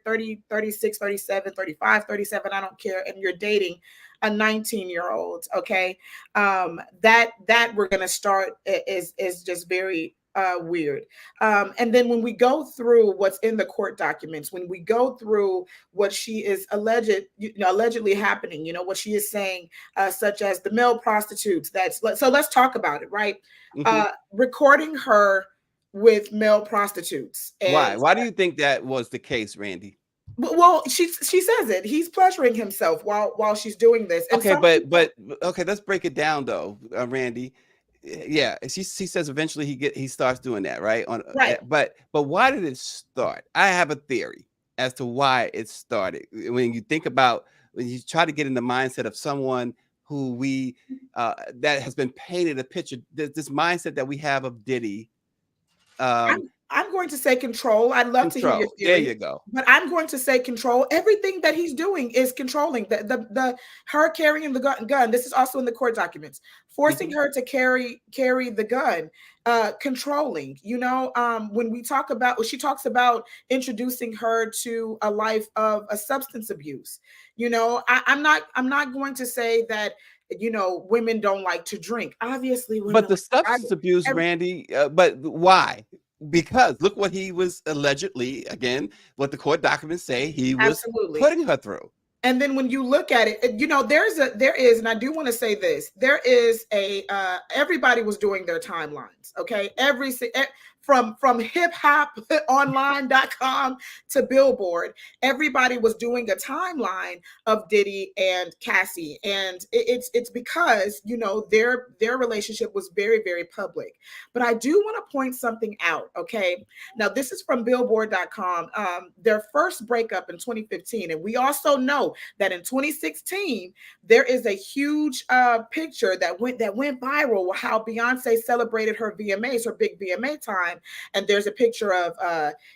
[SPEAKER 3] 36, 37, 35, 37, I don't care, and you're dating a 19-year-old, okay, that we're gonna start is just very weird. And then when we go through what's in the court documents, when we go through what she is allegedly happening, what she is saying, such as the male prostitutes. So let's talk about it, right? Recording her with male prostitutes.
[SPEAKER 1] And why do you think that was the case, Randy?
[SPEAKER 3] Well, she says it. He's pleasuring himself while she's doing this. And
[SPEAKER 1] but okay, let's break it down though, Randy. Yeah, she says eventually he starts doing that, right? But why did it start? I have a theory as to why it started. When you try to get in the mindset of someone who that has been painted a picture, this mindset that we have of Diddy.
[SPEAKER 3] I'm going to say control. I'd love to hear your theory.
[SPEAKER 1] There you go.
[SPEAKER 3] But I'm going to say control. Everything that he's doing is controlling. Her carrying the gun. This is also in the court documents. Forcing her to carry the gun. Controlling. When we talk about, she talks about introducing her to a life of a substance abuse. I'm not going to say that women don't like to drink. Obviously,
[SPEAKER 1] but the substance abuse, Randy. But why? Because look what he was allegedly, again, what the court documents say he was putting her through.
[SPEAKER 3] And then when you look at it, there is, and I do want to say this, there is everybody was doing their timelines. Okay. from hip hop online.com to Billboard, everybody was doing a timeline of Diddy and Cassie, and it's because, you know, their relationship was very, very public. But I do want to point something out. Okay, now this is from Billboard.com. Their first breakup in 2015, and we also know that in 2016 there is a huge picture that went viral, how Beyonce celebrated her VMAs, her big VMA time, and there's a picture of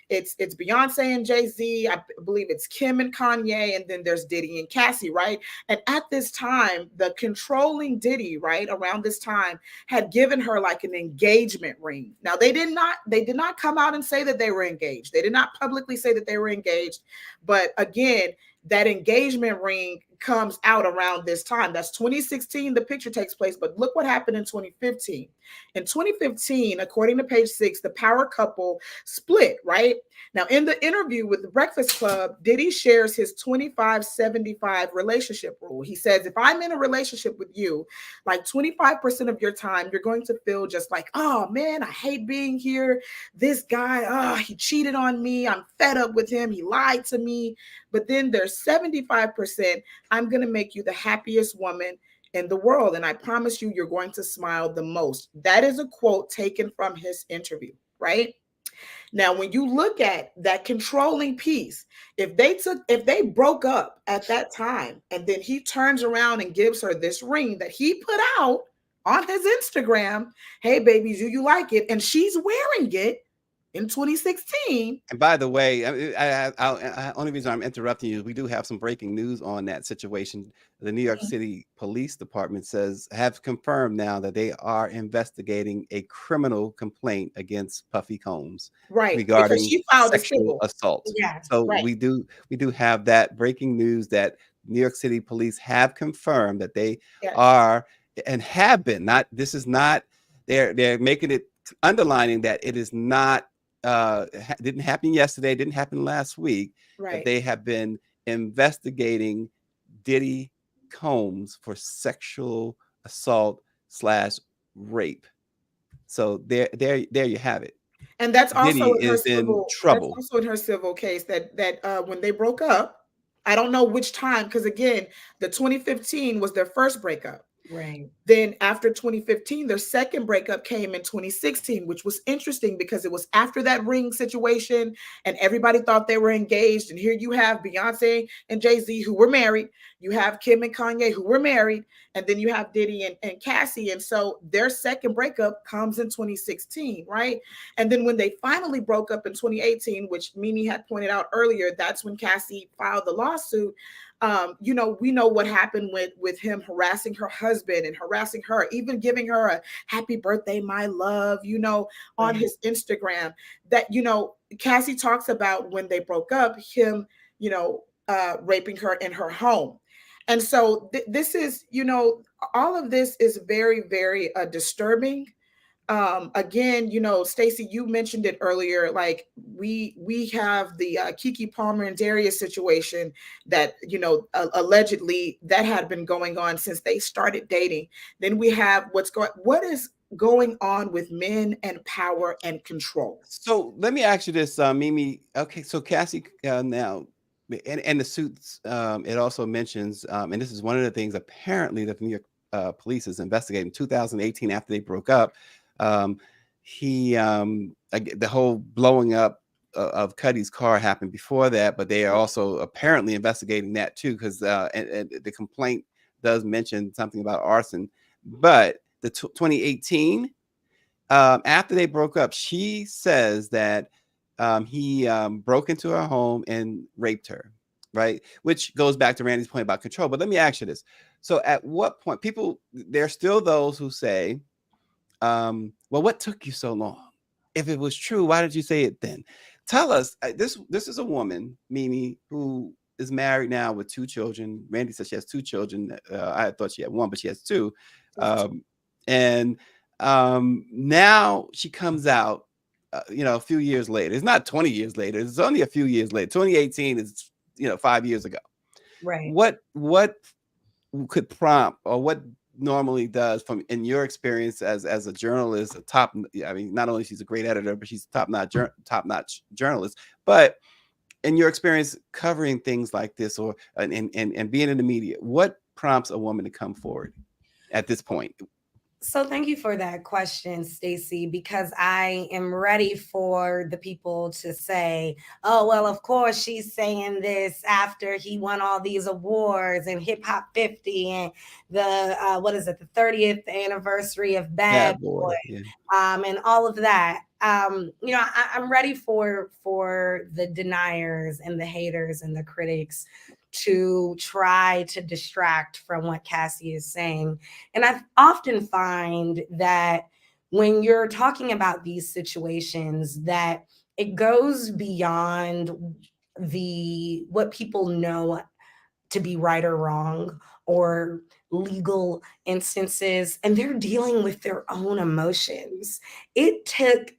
[SPEAKER 3] it's Beyonce and Jay-Z, I believe it's Kim and Kanye, and then there's Diddy and Cassie, right? And at this time, the controlling Diddy, right, around this time, had given her like an engagement ring. Now they did not come out and say that they were engaged. They did not publicly say that they were engaged, but again, that engagement ring comes out around this time. That's 2016, the picture takes place, but look what happened in 2015. In 2015, according to Page Six, the power couple split, right? Now, in the interview with the Breakfast Club, Diddy shares his 25-75 relationship rule. He says, if I'm in a relationship with you, like 25% of your time, you're going to feel just like, oh man, I hate being here. This guy, he cheated on me. I'm fed up with him. He lied to me. But then there's 75%, I'm going to make you the happiest woman in the world. And I promise you, you're going to smile the most. That is a quote taken from his interview, right? Now, when you look at that controlling piece, if they broke up at that time, and then he turns around and gives her this ring that he put out on his Instagram, hey, baby, do you like it? And she's wearing it in 2016.
[SPEAKER 1] And by the way, I only reason I'm interrupting you is we do have some breaking news on that situation. The New York City Police Department have confirmed now that they are investigating a criminal complaint against Puffy Combs,
[SPEAKER 3] right,
[SPEAKER 1] regarding
[SPEAKER 3] she filed
[SPEAKER 1] sexual assault.
[SPEAKER 3] Yeah,
[SPEAKER 1] so
[SPEAKER 3] right.
[SPEAKER 1] we do have that breaking news that New York City Police have confirmed that they are and have been they're making it, underlining that it is not didn't happen yesterday, didn't happen last week,
[SPEAKER 3] right.
[SPEAKER 1] That they have been investigating Diddy Combs for sexual assault /rape. So there you have it.
[SPEAKER 3] And that's also
[SPEAKER 1] Diddy is in trouble.
[SPEAKER 3] That's also in her civil case that when they broke up, I don't know which time, because again, the 2015 was their first breakup.
[SPEAKER 2] Right.
[SPEAKER 3] Then after 2015, their second breakup came in 2016, which was interesting because it was after that ring situation and everybody thought they were engaged. And here you have Beyonce and Jay-Z who were married. You have Kim and Kanye who were married. And then you have Diddy and Cassie. And so their second breakup comes in 2016, right? And then when they finally broke up in 2018, which Mimi had pointed out earlier, that's when Cassie filed the lawsuit. You know, we know what happened with him harassing her husband and harassing her, even giving her a happy birthday, my love, you know, on his Instagram. That, you know, Cassie talks about when they broke up, him, you know, raping her in her home. And so this is, you know, all of this is very, very disturbing. Again, you know, Stacey, you mentioned it earlier, like we have the Keke Palmer and Darius situation that, you know, allegedly that had been going on since they started dating. Then we have what is going on with men and power and control. So
[SPEAKER 1] let me ask you this, Mimi. Okay, so Cassie now, and the suits, it also mentions, and this is one of the things apparently that the New York police is investigating. 2018, after they broke up, the whole blowing up of Cuddy's car happened before that, but they are also apparently investigating that too, because and the complaint does mention something about arson. But the 2018, after they broke up, she says that he broke into her home and raped her, right? Which goes back to Randy's point about control. But let me ask you this. So at what point, there are still those who say, well, what took you so long? If it was true, why did you say it then? Tell us. This is a woman, Mimi, who is married now with 2 children. Randy said she has 2 children. I thought she had 1, but she has 2. And now she comes out, you know, a few years later. It's not 20 years later. It's only a few years later. 2018 is, you know, 5 years ago.
[SPEAKER 2] Right.
[SPEAKER 1] What could prompt, or what normally does from in your experience as a journalist, I mean, not only she's a great editor, but she's a top-notch journalist. But in your experience covering things like this, or and being in the media, what prompts a woman to come forward at this point?
[SPEAKER 2] So thank you for that question, Stacey, because I am ready for the people to say, oh, well, of course she's saying this after he won all these awards and Hip Hop 50 and the, what is it, the 30th anniversary of Bad Boy, and all of that. You know, I'm ready for the deniers and the haters and the critics to try to distract from what Cassie is saying. And I often find that when you're talking about these situations, that it goes beyond what people know to be right or wrong or legal instances, and they're dealing with their own emotions. It took,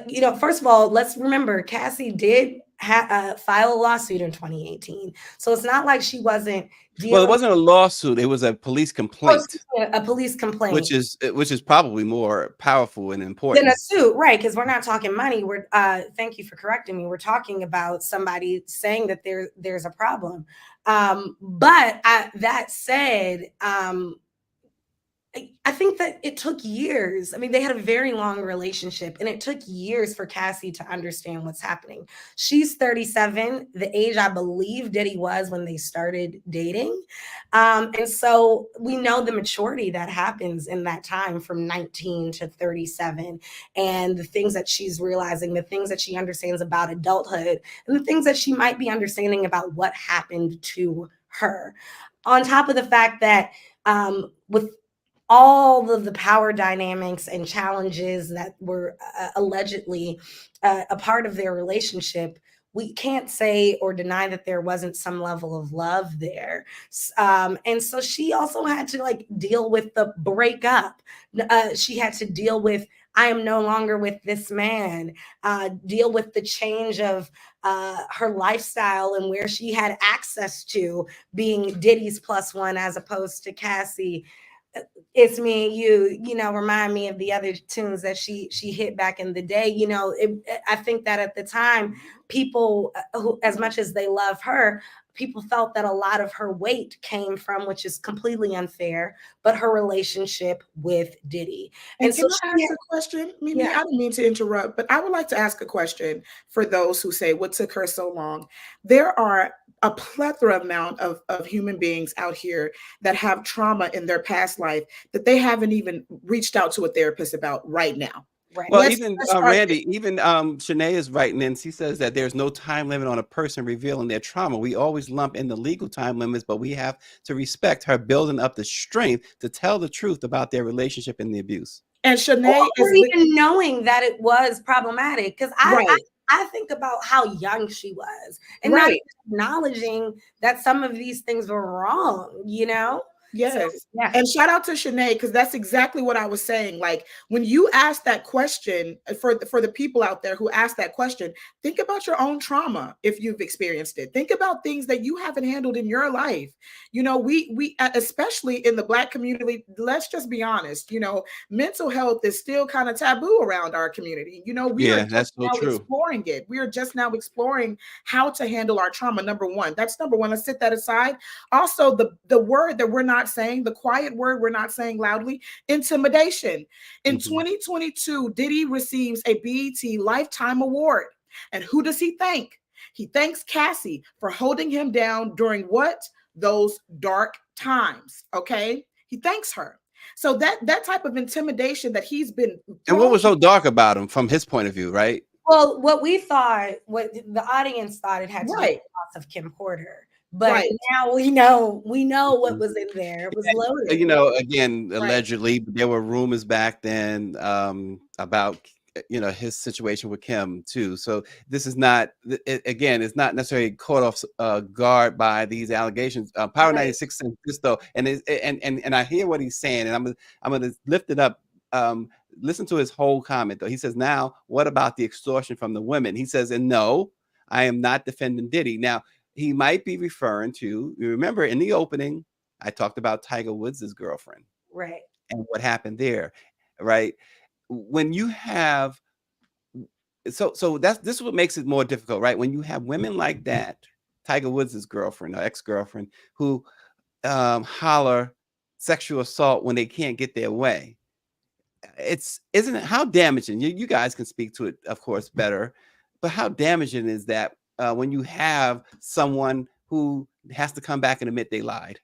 [SPEAKER 2] you know, first of all, let's remember Cassie did file a lawsuit in 2018. So it's not like she wasn't dealing.
[SPEAKER 1] Well, it wasn't a lawsuit; it was a police complaint.
[SPEAKER 2] A police complaint,
[SPEAKER 1] which is probably more powerful and important
[SPEAKER 2] than a suit, right? Because we're not talking money. We're thank you for correcting me. We're talking about somebody saying that there's a problem. But that said, I think that it took years. I mean, they had a very long relationship, and it took years for Cassie to understand what's happening. She's 37, the age I believe Diddy was when they started dating. And so we know the maturity that happens in that time from 19 to 37, and the things that she's realizing, the things that she understands about adulthood, and the things that she might be understanding about what happened to her. On top of the fact that with all of the power dynamics and challenges that were allegedly a part of their relationship, we can't say or deny that there wasn't some level of love there. And so she also had to like deal with the breakup. She had to deal with, I am no longer with this man, deal with the change of her lifestyle and where she had access to being Diddy's plus one as opposed to Cassie. It's me and you know, remind me of the other tunes that she hit back in the day. You know, I think that at the time, people who, as much as they love her, people felt that a lot of her weight came from, which is completely unfair, but her relationship with Diddy.
[SPEAKER 3] And so can I ask a question? Mimi, I didn't mean to interrupt, but I would like to ask a question for those who say, what took her so long? There are a plethora amount of human beings out here that have trauma in their past life that they haven't even reached out to a therapist about right now.
[SPEAKER 2] Right.
[SPEAKER 1] Well, Randy, even Shanae is writing in. She says that there's no time limit on a person revealing their trauma. We always lump in the legal time limits, but we have to respect her building up the strength to tell the truth about their relationship and the abuse.
[SPEAKER 3] And Shanae
[SPEAKER 2] or even knowing that it was problematic, because I think about how young she was and not even acknowledging that some of these things were wrong, you know?
[SPEAKER 3] Yes. So, and shout out to Shanae, because that's exactly what I was saying. Like when you ask that question, for the people out there who ask that question, think about your own trauma if you've experienced it. Think about things that you haven't handled in your life. You know, we especially in the Black community, let's just be honest, you know, mental health is still kind of taboo around our community. You know, we are just now exploring it. We are just now exploring how to handle our trauma. Number one. That's number one. Let's set that aside. Also, the word that we're not saying, the quiet word we're not saying loudly, intimidation. In 2022, Diddy receives a BET Lifetime Award. And who does he thank? He thanks Cassie for holding him down during what? Those dark times. Okay. He thanks her. So that type of intimidation that he's been.
[SPEAKER 1] And what was so dark about him from his point of view, right?
[SPEAKER 2] Well, what the audience thought it had to do with the loss of Kim Porter. But now we know what was in there. It was loaded.
[SPEAKER 1] You know, again, allegedly, there were rumors back then about, you know, his situation with Kim too. So this is not, again, it's not necessarily caught off guard by these allegations. Power 96 says this though, and I hear what he's saying, and I'm gonna lift it up. Listen to his whole comment though. He says, now what about the extortion from the women? He says, and no, I am not defending Diddy. Now, he might be referring to, you remember in the opening, I talked about Tiger Woods' girlfriend.
[SPEAKER 2] Right.
[SPEAKER 1] And what happened there, right? When you have so this is what makes it more difficult, right? When you have women like that, Tiger Woods' girlfriend or ex-girlfriend, who holler sexual assault when they can't get their way. Isn't it how damaging? You guys can speak to it, of course, better, but how damaging is that when you have someone who has to come back and admit they lied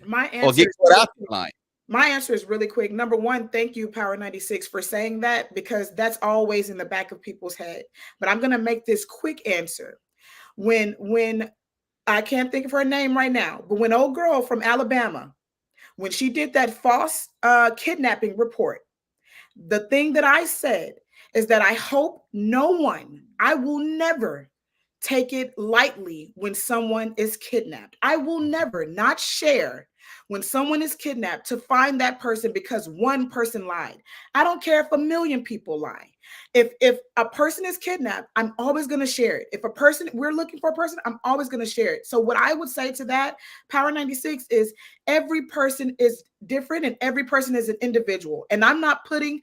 [SPEAKER 3] My
[SPEAKER 1] or
[SPEAKER 3] answer
[SPEAKER 1] get
[SPEAKER 3] is
[SPEAKER 1] caught out lying?
[SPEAKER 3] My answer is really quick. Number one, thank you, Power 96, for saying that, because that's always in the back of people's head. But I'm gonna make this quick answer. When I can't think of her name right now, but when old girl from Alabama, when she did that false kidnapping report, the thing that I said is that I hope I will never take it lightly when someone is kidnapped. I will never not share when someone is kidnapped to find that person because one person lied. I don't care if a million people lie. If a person is kidnapped, I'm always going to share it. If we're looking for a person, I'm always going to share it. So what I would say to that, Power 96, is every person is different and every person is an individual. And I'm not putting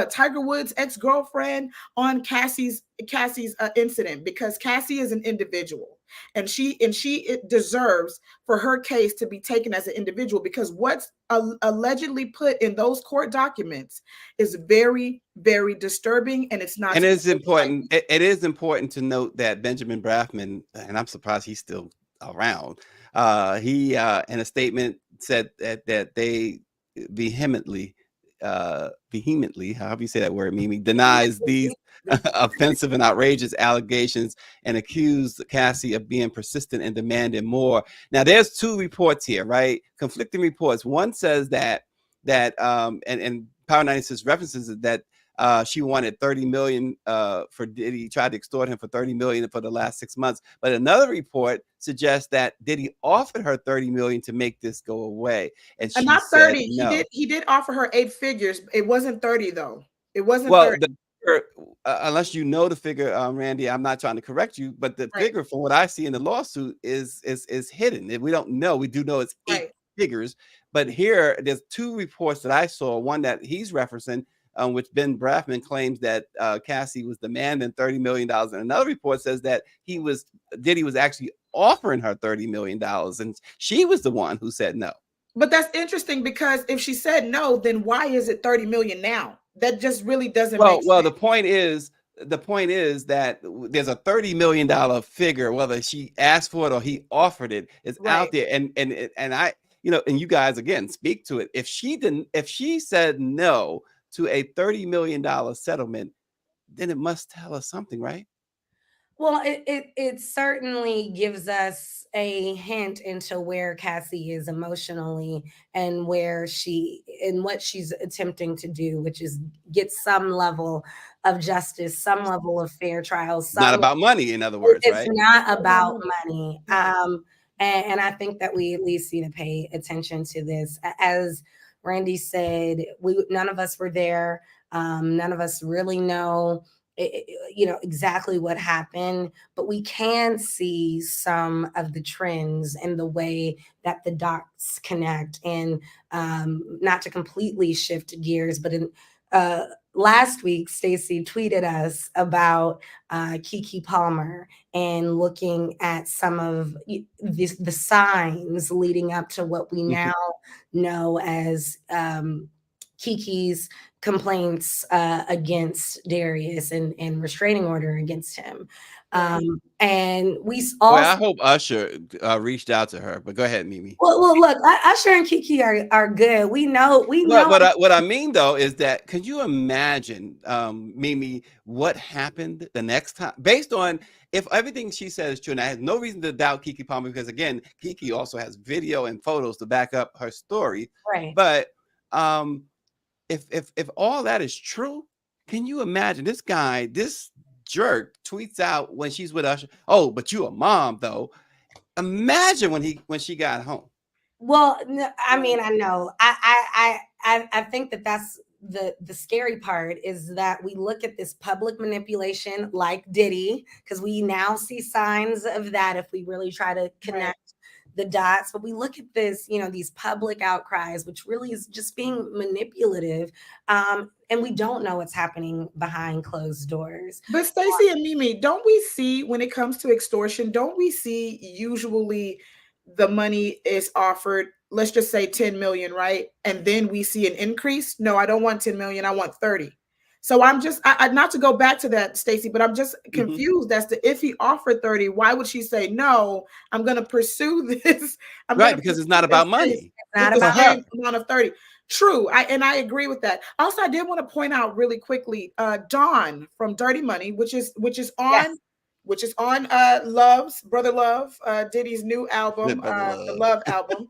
[SPEAKER 3] Tiger Woods' ex-girlfriend on Cassie's incident, because Cassie is an individual, and she deserves for her case to be taken as an individual, because what's allegedly put in those court documents is very, very disturbing, and it's not.
[SPEAKER 1] And it's important. It is important to note that Benjamin Brafman, and I'm surprised he's still around. He in a statement said that they vehemently, however you say that word, Mimi, denies these offensive and outrageous allegations and accused Cassie of being persistent and demanding more. Now, there's two reports here, right? Conflicting reports. One says that and Power 96 references that she wanted 30 million for Diddy, tried to extort him for 30 million for the last 6 months. But another report suggests that Diddy offered her 30 million to make this go away, and she
[SPEAKER 3] not
[SPEAKER 1] said
[SPEAKER 3] 30.
[SPEAKER 1] no.
[SPEAKER 3] He did offer her 8 figures. It wasn't 30 though. It wasn't
[SPEAKER 1] Well,
[SPEAKER 3] 30.
[SPEAKER 1] Unless you know the figure, Randy, I'm not trying to correct you, but the figure from what I see in the lawsuit is hidden. We don't know. We do know it's 8 figures, but here there's two reports that I saw. One that he's referencing, which Ben Brafman claims that Cassie was demanding $30 million, and another report says that Diddy was actually offering her $30 million, and she was the one who said no.
[SPEAKER 3] But that's interesting, because if she said no, then why is it 30 million now? That just really doesn't make sense.
[SPEAKER 1] Well, the point is that there's a $30 million figure, whether she asked for it or he offered it, is out there. And I, and you guys again speak to it. If she said no to a $30 million settlement, then it must tell us something, right?
[SPEAKER 2] Well, it certainly gives us a hint into where Cassie is emotionally and what she's attempting to do, which is get some level of justice, some level of fair trial.
[SPEAKER 1] It's not about money, in other words, right?
[SPEAKER 2] It's not about money. And I think that we at least need to pay attention to this. As Randy said, none of us were there. None of us really know exactly what happened, but we can see some of the trends in the way that the dots connect. And not to completely shift gears, but in last week, Stacey tweeted us about Keke Palmer and looking at some of the signs leading up to what we now know as Keke's complaints against Darius and restraining order against him. And we also,
[SPEAKER 1] I hope Usher reached out to her, but go ahead, Mimi.
[SPEAKER 2] Well, look, Usher and Keke are good. We know.
[SPEAKER 1] What I mean though is that, could you imagine, Mimi, what happened the next time, based on if everything she said is true? And I have no reason to doubt Keke Palmer, because again, Keke also has video and photos to back up her story.
[SPEAKER 2] Right.
[SPEAKER 1] But if all that is true, can you imagine this guy, this jerk, tweets out when she's with Usher, "Oh, but you a mom though." Imagine when she got home.
[SPEAKER 2] Well, I mean, I know. I think that's the scary part, is that we look at this public manipulation like Diddy, because we now see signs of that if we really try to connect the dots, but we look at this, these public outcries, which really is just being manipulative. And we don't know what's happening behind closed doors.
[SPEAKER 3] But Stacey and Mimi, don't we see when it comes to extortion, don't we see usually the money is offered, let's just say 10 million, right? And then we see an increase. No, I don't want 10 million. I want 30. So I'm just, not to go back to that, Stacey, but I'm just confused as to if he offered 30, why would she say, no, I'm going to pursue this?
[SPEAKER 1] Right, because it's not about money.
[SPEAKER 3] It's not about the same amount of 30. True. I agree with that. Also, I did want to point out really quickly, Dawn from Dirty Money, which is on Love's Brother Love, Diddy's new album, the Love album.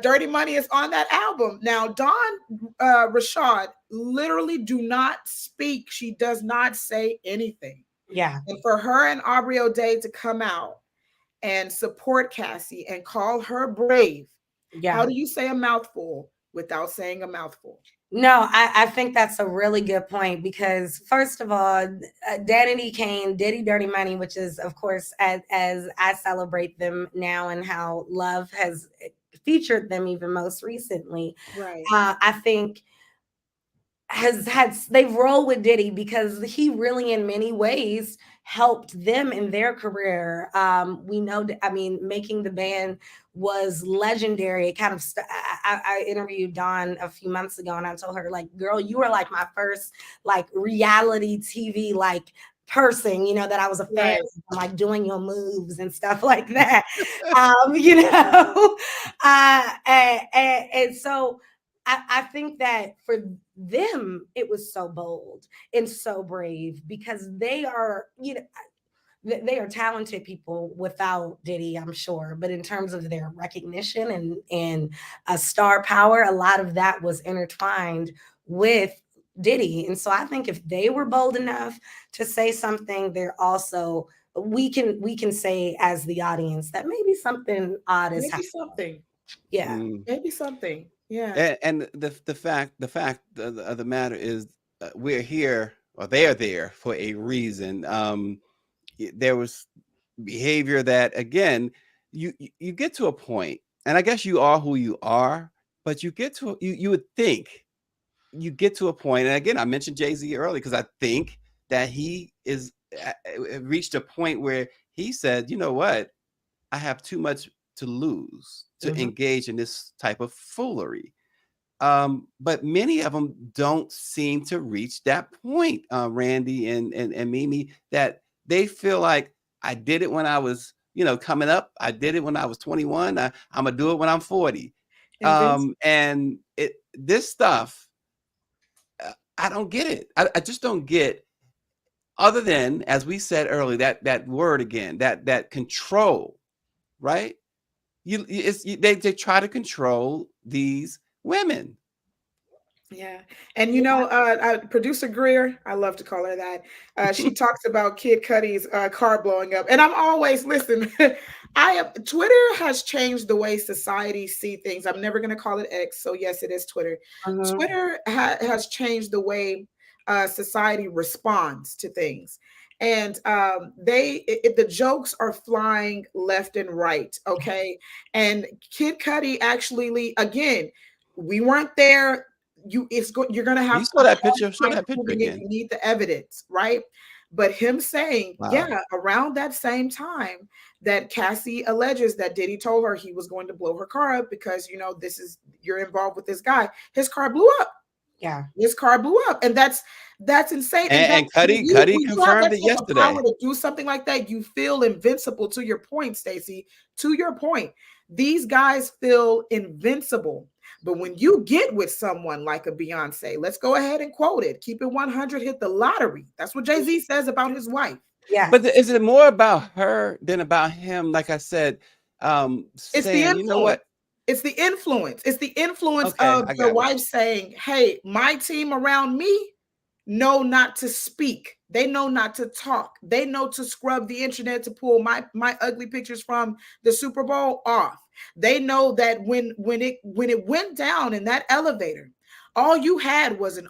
[SPEAKER 3] Dirty Money is on that album. Now, Dawn Rashad literally do not speak. She does not say anything.
[SPEAKER 2] Yeah.
[SPEAKER 3] And for her and Aubrey O'Day to come out and support Cassie and call her brave. Yeah. How do you say a mouthful without saying a mouthful?
[SPEAKER 2] No, I think that's a really good point, because first of all, Danity Kane, Diddy Dirty Money, which is, of course, as I celebrate them now and how Love has featured them even most recently. Right. I think they've rolled with Diddy because he really in many ways helped them in their career. We know, making the band was legendary. It kind of, I interviewed Dawn a few months ago and I told her, like, girl, you were like my first like reality TV, like person, that I was a fan of, like doing your moves and stuff like that. And so I think that for them, it was so bold and so brave because they are, they are talented people without Diddy, I'm sure. But in terms of their recognition and a star power, a lot of that was intertwined with Diddy. And so I think if they were bold enough to say something, they're also, we can say as the audience that maybe something odd is happening.
[SPEAKER 3] Something.
[SPEAKER 2] Yeah.
[SPEAKER 3] Maybe something. Yeah.
[SPEAKER 1] And the fact of the matter is we're here, or they are there for a reason. There was behavior that, again, you get to a point, and I guess you are who you are, but you get to, you would think you get to a point, and again, I mentioned Jay-Z early because I think that he is reached a point where he said, you know what, I have too much to lose to engage in this type of foolery. But many of them don't seem to reach that point, Randy and Mimi, that they feel like, I did it when I was, coming up. I did it when I was 21. I'm gonna do it when I'm 40. And this stuff, I don't get it. I just don't get, other than, as we said earlier, that word again, that control, right? They try to control these women.
[SPEAKER 3] Yeah. And producer Greer, I love to call her that. She talks about Kid Cudi's car blowing up. And I'm always, listen, Twitter has changed the way society see things. I'm never going to call it X. So yes, it is Twitter. Twitter has changed the way society responds to things. And the jokes are flying left and right. Okay. And Kid Cudi actually, again, we weren't there. You're gonna have
[SPEAKER 1] you saw that picture. Show that picture again.
[SPEAKER 3] You need the evidence, right? But him saying, around that same time that Cassie alleges that Diddy told her he was going to blow her car up because you're involved with this guy. His car blew up.
[SPEAKER 2] Yeah,
[SPEAKER 3] his car blew up, and that's insane.
[SPEAKER 1] And Cudi confirmed it yesterday.
[SPEAKER 3] Power to do something like that, you feel invincible. To your point, Stacey. To your point, these guys feel invincible. But when you get with someone like a Beyonce, let's go ahead and quote it. Keep it 100, hit the lottery. That's what Jay-Z says about his wife.
[SPEAKER 2] Yeah.
[SPEAKER 1] But is it more about her than about him? Like I said,
[SPEAKER 3] it's the influence.
[SPEAKER 1] You know what?
[SPEAKER 3] It's the influence. It's the influence of the wife saying, hey, my team around me know not to speak. They know not to talk. They know to scrub the internet to pull my ugly pictures from the Super Bowl off. They know that when it went down in that elevator, all you had was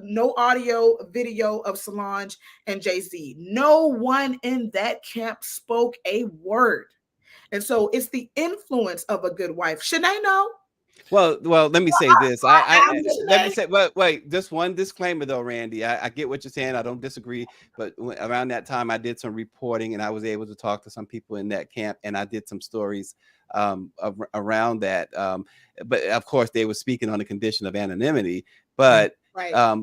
[SPEAKER 3] no audio video of Solange and Jay-Z. No one in that camp spoke a word. And so it's the influence of a good wife. Shanae, know?
[SPEAKER 1] Well, let me say this. Let me say, wait, just one disclaimer though, Randy. I get what you're saying. I don't disagree. But around that time, I did some reporting, and I was able to talk to some people in that camp, and I did some stories around that. But of course, they were speaking on the condition of anonymity. But
[SPEAKER 3] right.
[SPEAKER 1] I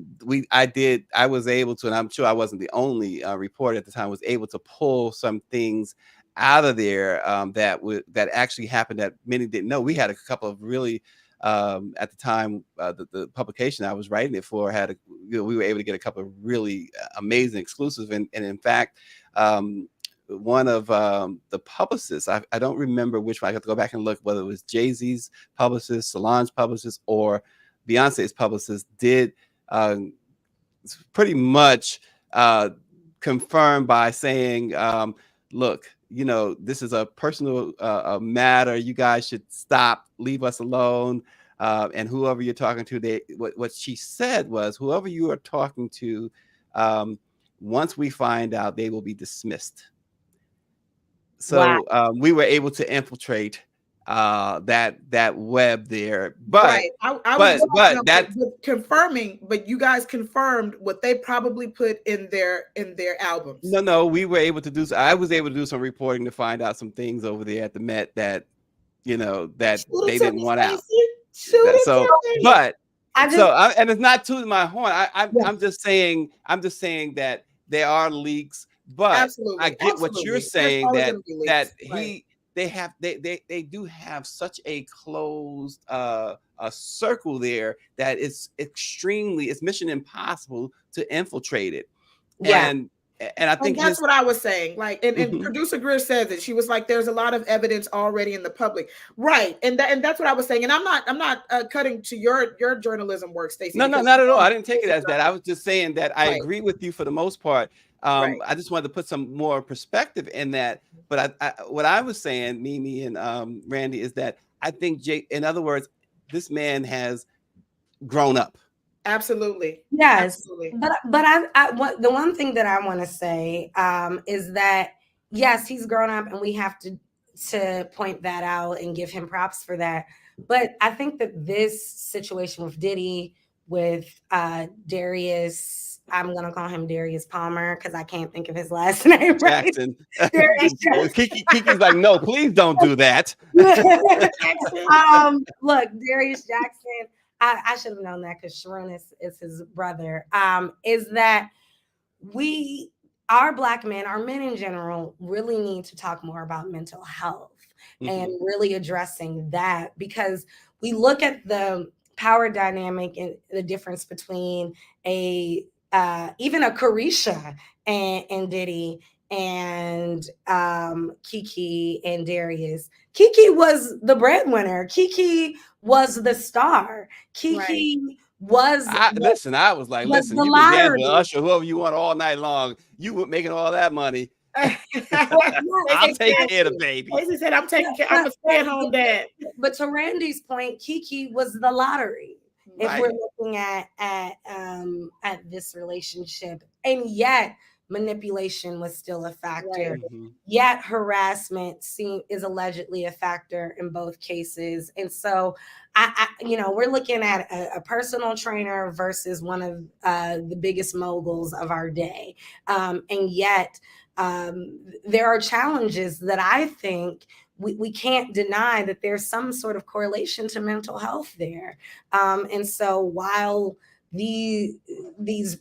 [SPEAKER 1] was able to, and I'm sure I wasn't the only reporter at the time, was able to pull some things out of there that actually happened that many didn't know. We had a couple of really at the time the publication I was writing it for had we were able to get a couple of really amazing exclusives, and in fact one of the publicists, I don't remember which one, I have to go back and look, whether it was Jay-Z's publicist, Solange's publicist, or Beyonce's publicist, did pretty much confirm by saying, look, this is a personal matter. You guys should stop, leave us alone. And whoever you're talking to, what she said was, whoever you are talking to, once we find out, they will be dismissed. So we were able to infiltrate that web there, but
[SPEAKER 3] right. I was confirming, but you guys confirmed what they probably put in their albums.
[SPEAKER 1] No, we were able to do. I was able to do some reporting to find out some things over there at the Met that that they didn't want out. And it's not tooting my horn. I'm just saying that there are leaks, but I get what you're saying, that they do have such a closed a circle there that it's mission impossible to infiltrate it. And I think
[SPEAKER 3] that's what I was saying. Like, and producer Greer said that she was like, there's a lot of evidence already in the public, right? And that's what I was saying. And I'm not cutting to your journalism work, Stacey.
[SPEAKER 1] No, not at all. I didn't take it as that. I was just saying that I agree with you for the most part. I just wanted to put some more perspective in that. But what I was saying, Mimi and Randy, is that I think in other words, this man has grown up.
[SPEAKER 3] Absolutely.
[SPEAKER 2] Yes.
[SPEAKER 3] Absolutely.
[SPEAKER 2] But the one thing that I want to say is that, yes, he's grown up, and we have to point that out and give him props for that. But I think that this situation with Diddy, with Darius, I'm going to call him Darius Palmer because I can't think of his last name. Right?
[SPEAKER 1] Jackson. Kiki's like, no, please don't do that.
[SPEAKER 2] Look, Darius Jackson, I should have known that because Sharon is his brother, is that our Black men, our men in general, really need to talk more about mental health and really addressing that, because we look at the power dynamic and the difference between even a Carisha and Diddy and Kiki and Darius. Kiki was the breadwinner. Kiki was the star. Kiki was.
[SPEAKER 1] I was like, listen, you can dance with Usher, whoever you want, all night long. You were making all that money. I'll take care of the baby.
[SPEAKER 3] He said, I'm taking care. I'm a stay-at-home dad.
[SPEAKER 2] But to Randy's point, Kiki was the lottery. If we're looking at this relationship, and yet manipulation was still a factor. Yet harassment is allegedly a factor in both cases. And so, we're looking at a personal trainer versus one of the biggest moguls of our day, and yet there are challenges that I think we can't deny that there's some sort of correlation to mental health there. And so while these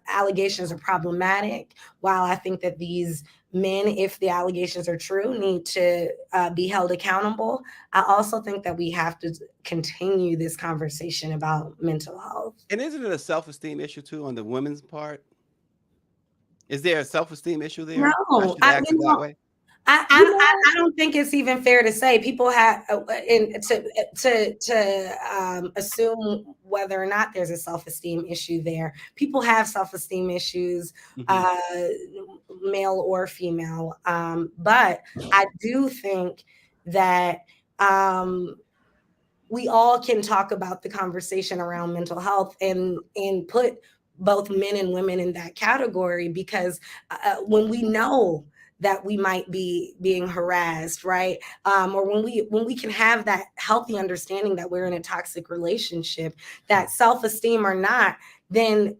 [SPEAKER 2] allegations are problematic, while I think that these men, if the allegations are true, need to be held accountable, I also think that we have to continue this conversation about mental health.
[SPEAKER 1] And isn't it a self-esteem issue too on the women's part? Is there a self-esteem issue there?
[SPEAKER 2] No, I don't think it's even fair to say people have to assume whether or not there's a self-esteem issue there. People have self-esteem issues, male or female. But I do think that we all can talk about the conversation around mental health and put both men and women in that category, because when we know that we might be being harassed, right? Or when we can have that healthy understanding that we're in a toxic relationship, that self-esteem or not, then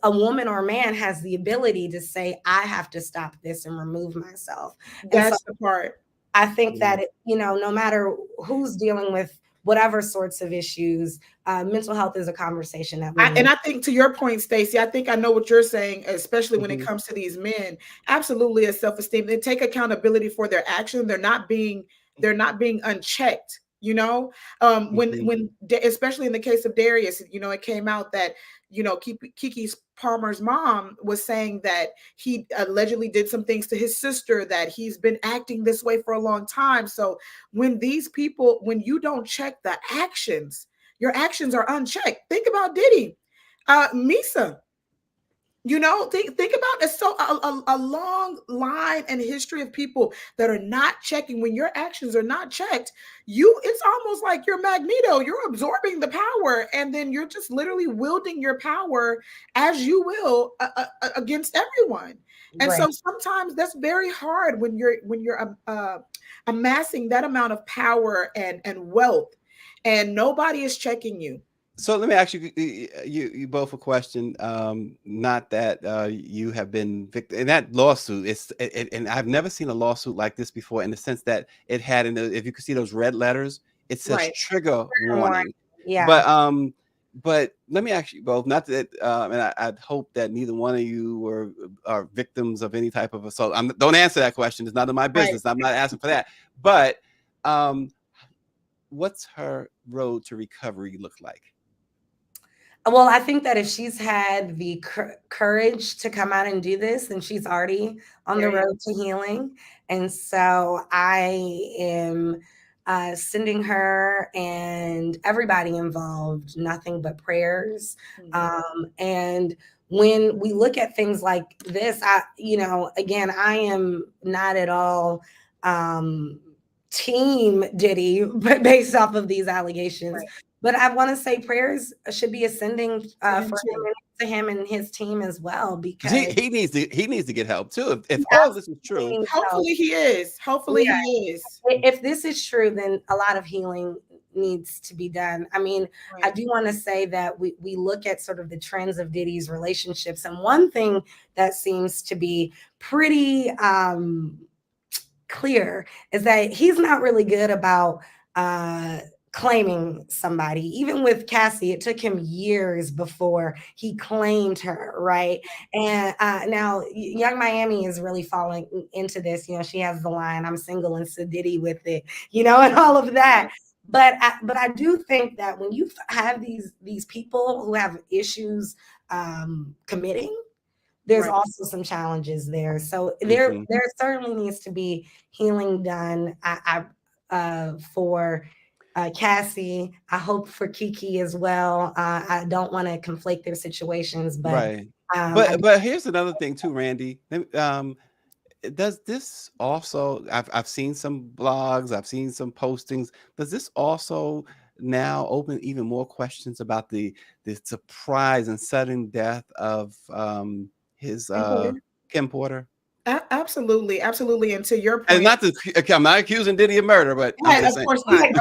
[SPEAKER 2] a woman or a man has the ability to say, I have to stop this and remove myself.
[SPEAKER 3] That's the part.
[SPEAKER 2] I think that, no matter who's dealing with whatever sorts of issues, mental health is a conversation that
[SPEAKER 3] and I think, to your point, Stacey, I think I know what you're saying, especially when it comes to these men. Absolutely, a self-esteem. They take accountability for their action. They're not being unchecked. When especially in the case of Darius, it came out that Keke Palmer's mom was saying that he allegedly did some things to his sister, that he's been acting this way for a long time. So when when you don't check the actions, your actions are unchecked. Think about Diddy, Misa. Think about it. So a long line and history of people that are not checking. When your actions are not checked, it's almost like you're Magneto. You're absorbing the power, and then you're just literally wielding your power as you will against everyone. And so sometimes that's very hard when you're amassing that amount of power and wealth, and nobody is checking you.
[SPEAKER 1] So let me ask you both a question. Not that you have been victim in that lawsuit. And I've never seen a lawsuit like this before, in the sense that it had, if you could see those red letters, it says trigger warning.
[SPEAKER 2] Yeah.
[SPEAKER 1] But let me ask you both. Not that, and I'd hope that neither one of you are victims of any type of assault. Don't answer that question. It's none of my business. I'm not asking for that. But what's her road to recovery look like?
[SPEAKER 2] Well, I think that if she's had the courage to come out and do this, then she's already on the road to healing. And so I am sending her and everybody involved nothing but prayers. And when we look at things like this, again, I am not at all team Diddy, but based off of these allegations. Right. But I want to say prayers should be ascending to him and his team as well, because
[SPEAKER 1] he needs to get help too. If all this is true,
[SPEAKER 3] hopefully he is. Hopefully he is.
[SPEAKER 2] If this is true, then a lot of healing needs to be done. I mean, I do want to say that we look at sort of the trends of Diddy's relationships, and one thing that seems to be pretty clear is that he's not really good about claiming somebody. Even with Cassie, it took him years before he claimed her, right? And now Young Miami is really falling into this. She has the line, "I'm single and so Diddy with it," and all of that. But I do think that when you have these people who have issues committing, there's also some challenges there. So there certainly needs to be healing done for Cassie. I hope for Keke as well. I don't want to conflate their situations, but
[SPEAKER 1] but here's another thing too, Randy. Does this also? I've seen some blogs, I've seen some postings. Does this also now open even more questions about the surprise and sudden death of his Kim Porter?
[SPEAKER 3] Absolutely. And to your point,
[SPEAKER 1] and I'm not accusing Diddy of murder, but
[SPEAKER 3] of course not.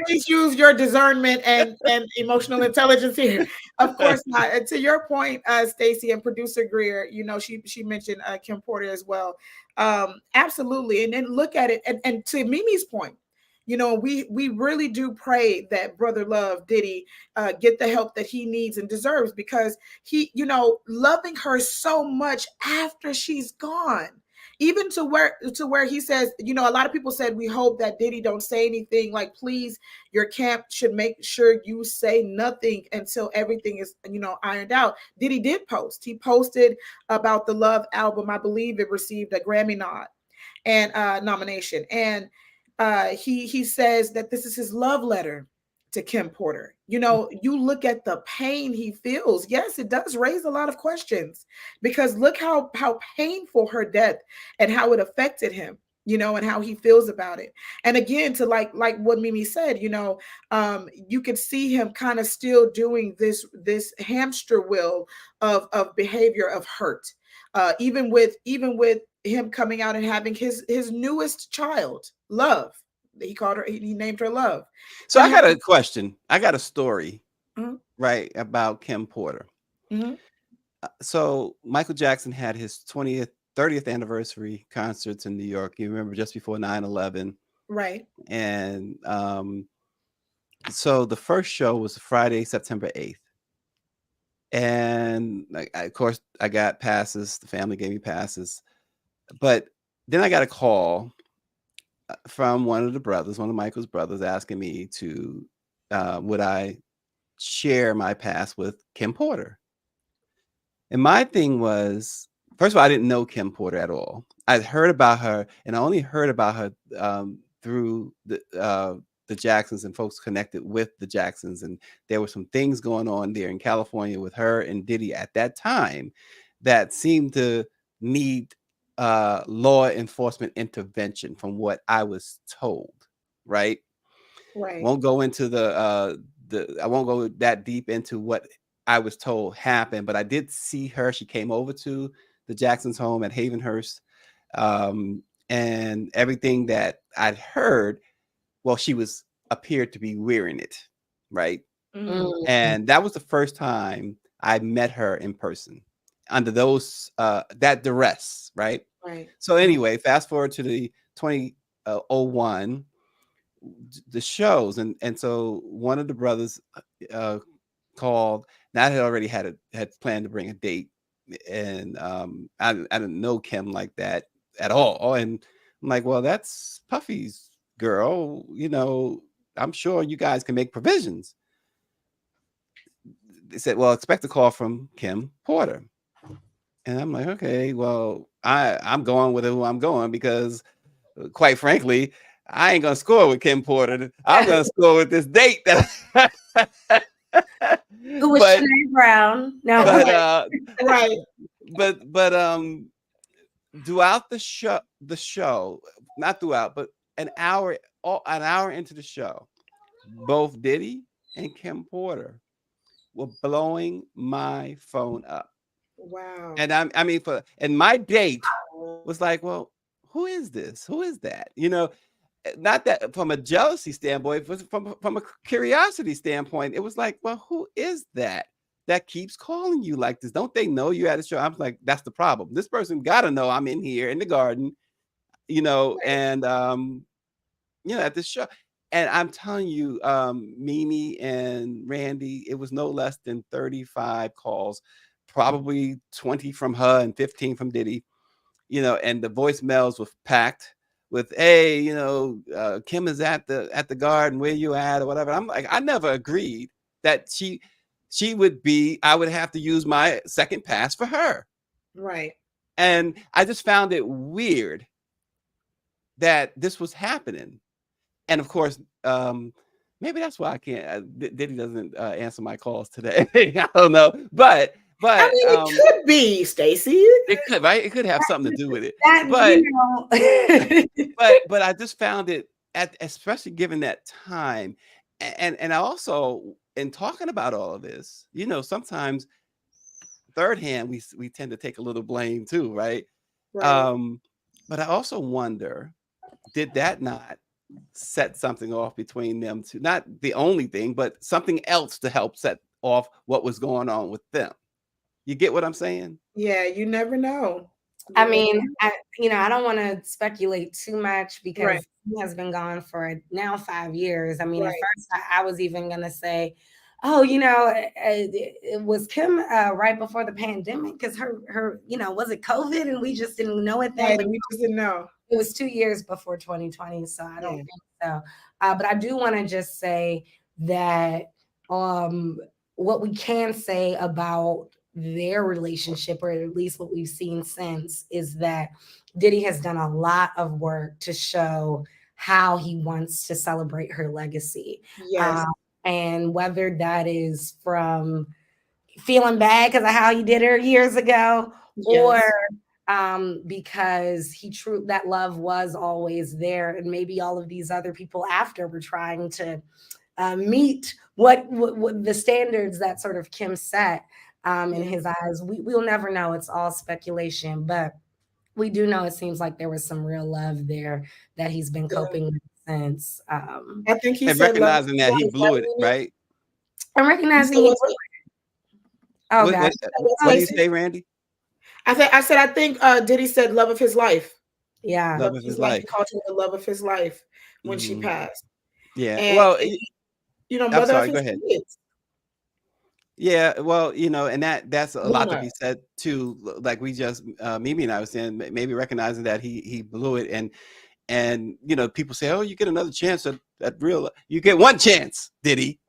[SPEAKER 3] Please use your discernment and emotional intelligence here. Of course not. And to your point, Stacey and producer Greer, she mentioned Kim Porter as well. Absolutely. And then look at it. And to Mimi's point, we really do pray that Brother Love Diddy get the help that he needs and deserves, because he, loving her so much after she's gone, even to where he says, a lot of people said, we hope that Diddy don't say anything. Like, please, your camp should make sure you say nothing until everything is, ironed out. Diddy did post. He posted about the Love album. I believe it received a Grammy nod and nomination. And he says that this is his love letter to Kim Porter. You look at the pain he feels. Yes, it does raise a lot of questions, because look how painful her death and how it affected him, and how he feels about it. And again, to like what Mimi said, you could see him kind of still doing this hamster wheel of behavior of hurt. Even with him coming out and having his newest child, Love. He called her, he named her Love.
[SPEAKER 1] So I got a question. I got a story,
[SPEAKER 3] mm-hmm.
[SPEAKER 1] right, about Kim Porter.
[SPEAKER 3] Mm-hmm.
[SPEAKER 1] So Michael Jackson had his 30th anniversary concerts in New York. You remember, just before 9/11.
[SPEAKER 3] Right.
[SPEAKER 1] And so the first show was Friday, September 8th. And of course, I got passes. The family gave me passes. But then I got a call from one of the brothers, one of Michael's brothers, asking me to, would I share my pass with Kim Porter? And my thing was, first of all, I didn't know Kim Porter at all. I'd heard about her, and I only heard about her through the Jacksons and folks connected with the Jacksons. And there were some things going on there in California with her and Diddy at that time that seemed to need law enforcement intervention, from what I was told. Right. Won't go into I won't go that deep into what I was told happened, but I did see her. She came over to the Jackson's home at Havenhurst, and everything that I'd heard, well, she appeared to be wearing it, right? Mm-hmm. And that was the first time I met her in person under those that duress, right?
[SPEAKER 3] Right.
[SPEAKER 1] So anyway, fast forward to the 2001, the shows, and so one of the brothers called. Now I had already had planned to bring a date, and I didn't know Kim like that at all. And I'm like, well, that's Puffy's girl, I'm sure you guys can make provisions. They said, well, expect a call from Kim Porter. And I'm like, okay, well, I'm going with who I'm going, because quite frankly, I ain't gonna score with Kim Porter. I'm gonna score with this date that
[SPEAKER 2] who was Sinead Brown. No,
[SPEAKER 3] right.
[SPEAKER 1] But throughout the show, not throughout, but an hour into the show, both Diddy and Kim Porter were blowing my phone up.
[SPEAKER 3] Wow.
[SPEAKER 1] And and my date was like, well, who is this? Who is that? Not that from a jealousy standpoint, but from a curiosity standpoint, it was like, well, who is that keeps calling you like this? Don't they know you at a show? I'm like, that's the problem. This person got to know I'm in here in the garden, right. And at this show. And I'm telling you, Mimi and Randy, it was no less than 35 calls, probably 20 from her and 15 from Diddy, and the voicemails were packed with, hey, Kim is at the garden, where you at, or whatever. I'm like, I never agreed that she would be, I would have to use my second pass for her.
[SPEAKER 3] Right.
[SPEAKER 1] And I just found it weird that this was happening. And of course, maybe that's why I can't. Diddy doesn't answer my calls today. I don't know, but
[SPEAKER 3] I mean, it could be, Stacey.
[SPEAKER 1] It could, right? It could have something to do with it. But I just found it, especially given that time, and I also, in talking about all of this, sometimes third hand we tend to take a little blame too, right? But I also wonder, did that not set something off between them two? Not the only thing, but something else to help set off what was going on with them. You get what I'm saying?
[SPEAKER 3] Yeah, you never know.
[SPEAKER 2] I mean, I don't want to speculate too much, because he has been gone for now 5 years. I mean, at first I was even going to say, oh, it was Kim right before the pandemic, because her, was it COVID and we just didn't know it then?
[SPEAKER 3] We just didn't know.
[SPEAKER 2] It was 2 years before 2020, so I don't think so. But I do want to just say that what we can say about their relationship, or at least what we've seen since, is that Diddy has done a lot of work to show how he wants to celebrate her legacy.
[SPEAKER 3] Yes.
[SPEAKER 2] And whether that is from feeling bad because of how he did her years ago, or because that love was always there, and maybe all of these other people after were trying to meet what the standards that sort of Kim set. in his eyes. We'll never know. It's all speculation, but we do know it seems like there was some real love there that he's been coping with since.
[SPEAKER 3] I think he
[SPEAKER 1] and
[SPEAKER 3] said
[SPEAKER 1] recognizing that he blew it, right?
[SPEAKER 2] I'm recognizing he blew it. Oh gosh.
[SPEAKER 1] What do you say, Randy?
[SPEAKER 3] I think Diddy said love of his life.
[SPEAKER 2] Yeah.
[SPEAKER 3] Love of his life. He called her the love of his life when she passed.
[SPEAKER 1] Yeah.
[SPEAKER 3] And,
[SPEAKER 1] well,
[SPEAKER 3] mother
[SPEAKER 1] I'm sorry,
[SPEAKER 3] of his
[SPEAKER 1] go ahead.
[SPEAKER 3] kids.
[SPEAKER 1] Yeah, well, and that's a lot to be said too. Like we just Mimi and I was saying, maybe recognizing that he blew it, and people say, oh, you get another chance at real. You get one chance, Diddy.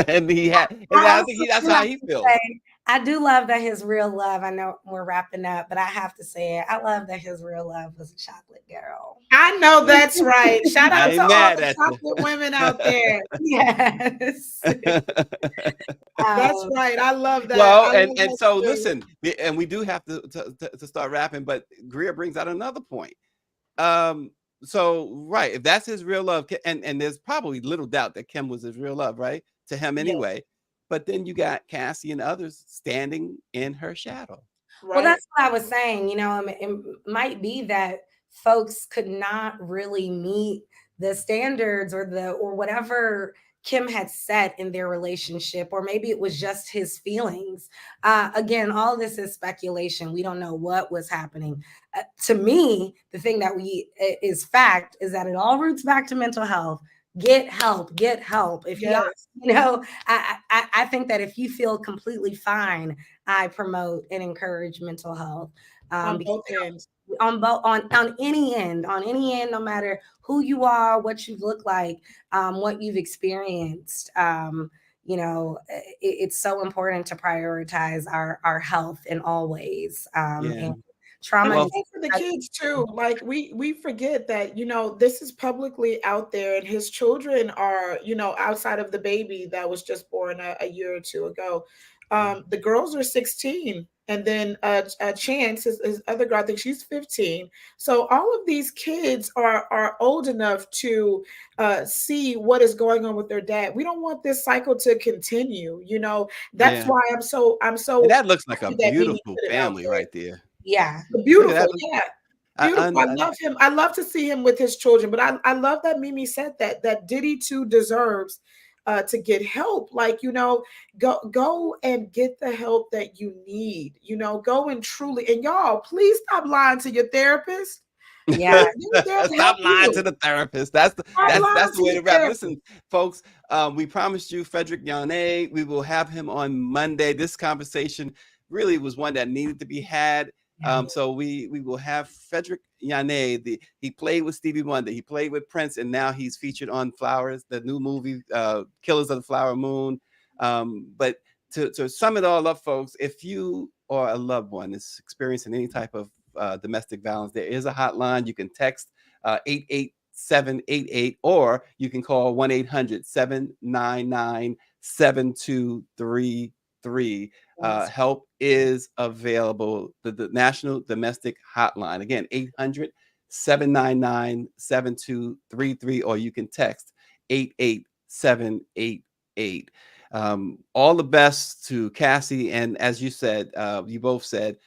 [SPEAKER 1] And he had, and I think that's how he feels.
[SPEAKER 2] I do love that his real love. I know we're wrapping up, but I have to say it. I love that his real love was a chocolate girl.
[SPEAKER 3] I know that's right. Shout out to all the chocolate women out there.
[SPEAKER 2] Yes.
[SPEAKER 3] That's right. I love that.
[SPEAKER 1] Well, and so listen, and we do have to start wrapping, but Greer brings out another point. So right, if that's his real love, and there's probably little doubt that Kim was his real love, right? To him anyway. Yes. But then you got Cassie and others standing in her shadow.
[SPEAKER 2] Right? Well, that's what I was saying. It might be that folks could not really meet the standards or whatever Kim had set in their relationship, or maybe it was just his feelings. Again, all this is speculation. We don't know what was happening. To me, the thing that is fact is that it all roots back to mental health. Get help. If I think that if you feel completely fine, I promote and encourage mental health.
[SPEAKER 3] On both ends.
[SPEAKER 2] On any end, no matter who you are, what you look like, what you've experienced. It's so important to prioritize our health in all ways. And trauma
[SPEAKER 3] for the kids too. Like we forget that, this is publicly out there, and his children are, outside of the baby that was just born a year or two ago. The girls are 16. And then Chance, his other girl, I think she's 15. So all of these kids are old enough to see what is going on with their dad. We don't want this cycle to continue. That's why I'm so. And
[SPEAKER 1] that looks like a beautiful family right there.
[SPEAKER 2] Yeah,
[SPEAKER 3] beautiful. Yeah. Beautiful. I love him. I love to see him with his children, but I love that Mimi said that Diddy too deserves to get help. Like, go and get the help that you need. Go and truly, and y'all, please stop lying to your therapist.
[SPEAKER 2] Yeah,
[SPEAKER 1] stop lying to the therapist. That's the way to wrap. Listen, folks, we promised you Frédéric Yonnet. We will have him on Monday. This conversation really was one that needed to be had. So we will have Frédéric Yonnet. He played with Stevie Wonder. He played with Prince, and now he's featured on Flowers, the new movie, Killers of the Flower Moon. But to sum it all up, folks, if you or a loved one is experiencing any type of domestic violence, there is a hotline. You can text 88788, or you can call 1-800-799-7233. Help is available. The National Domestic Hotline. Again, 800-799-7233, or you can text 88788. All the best to Cassie. And as you said, you both said,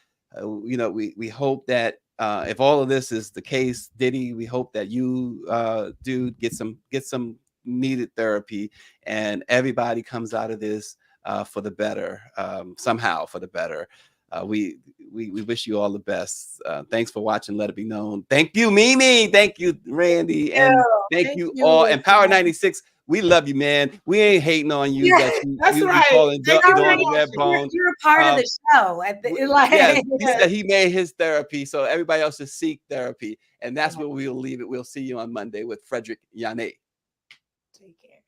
[SPEAKER 1] we hope that if all of this is the case, Diddy, we hope that you do get some needed therapy, and everybody comes out of this for the better, somehow for the better. We wish you all the best. Thanks for watching Let It Be Known. Thank you, Mimi. Thank you, Randy. And thank you all. And Power 96, we love you, man. We ain't hating on you.
[SPEAKER 2] Yeah,
[SPEAKER 3] that's right.
[SPEAKER 2] You're a part of the show.
[SPEAKER 1] He said he made his therapy, so everybody else should seek therapy. And that's where we'll leave it. We'll see you on Monday with Frédéric Yonnet.
[SPEAKER 2] Take care.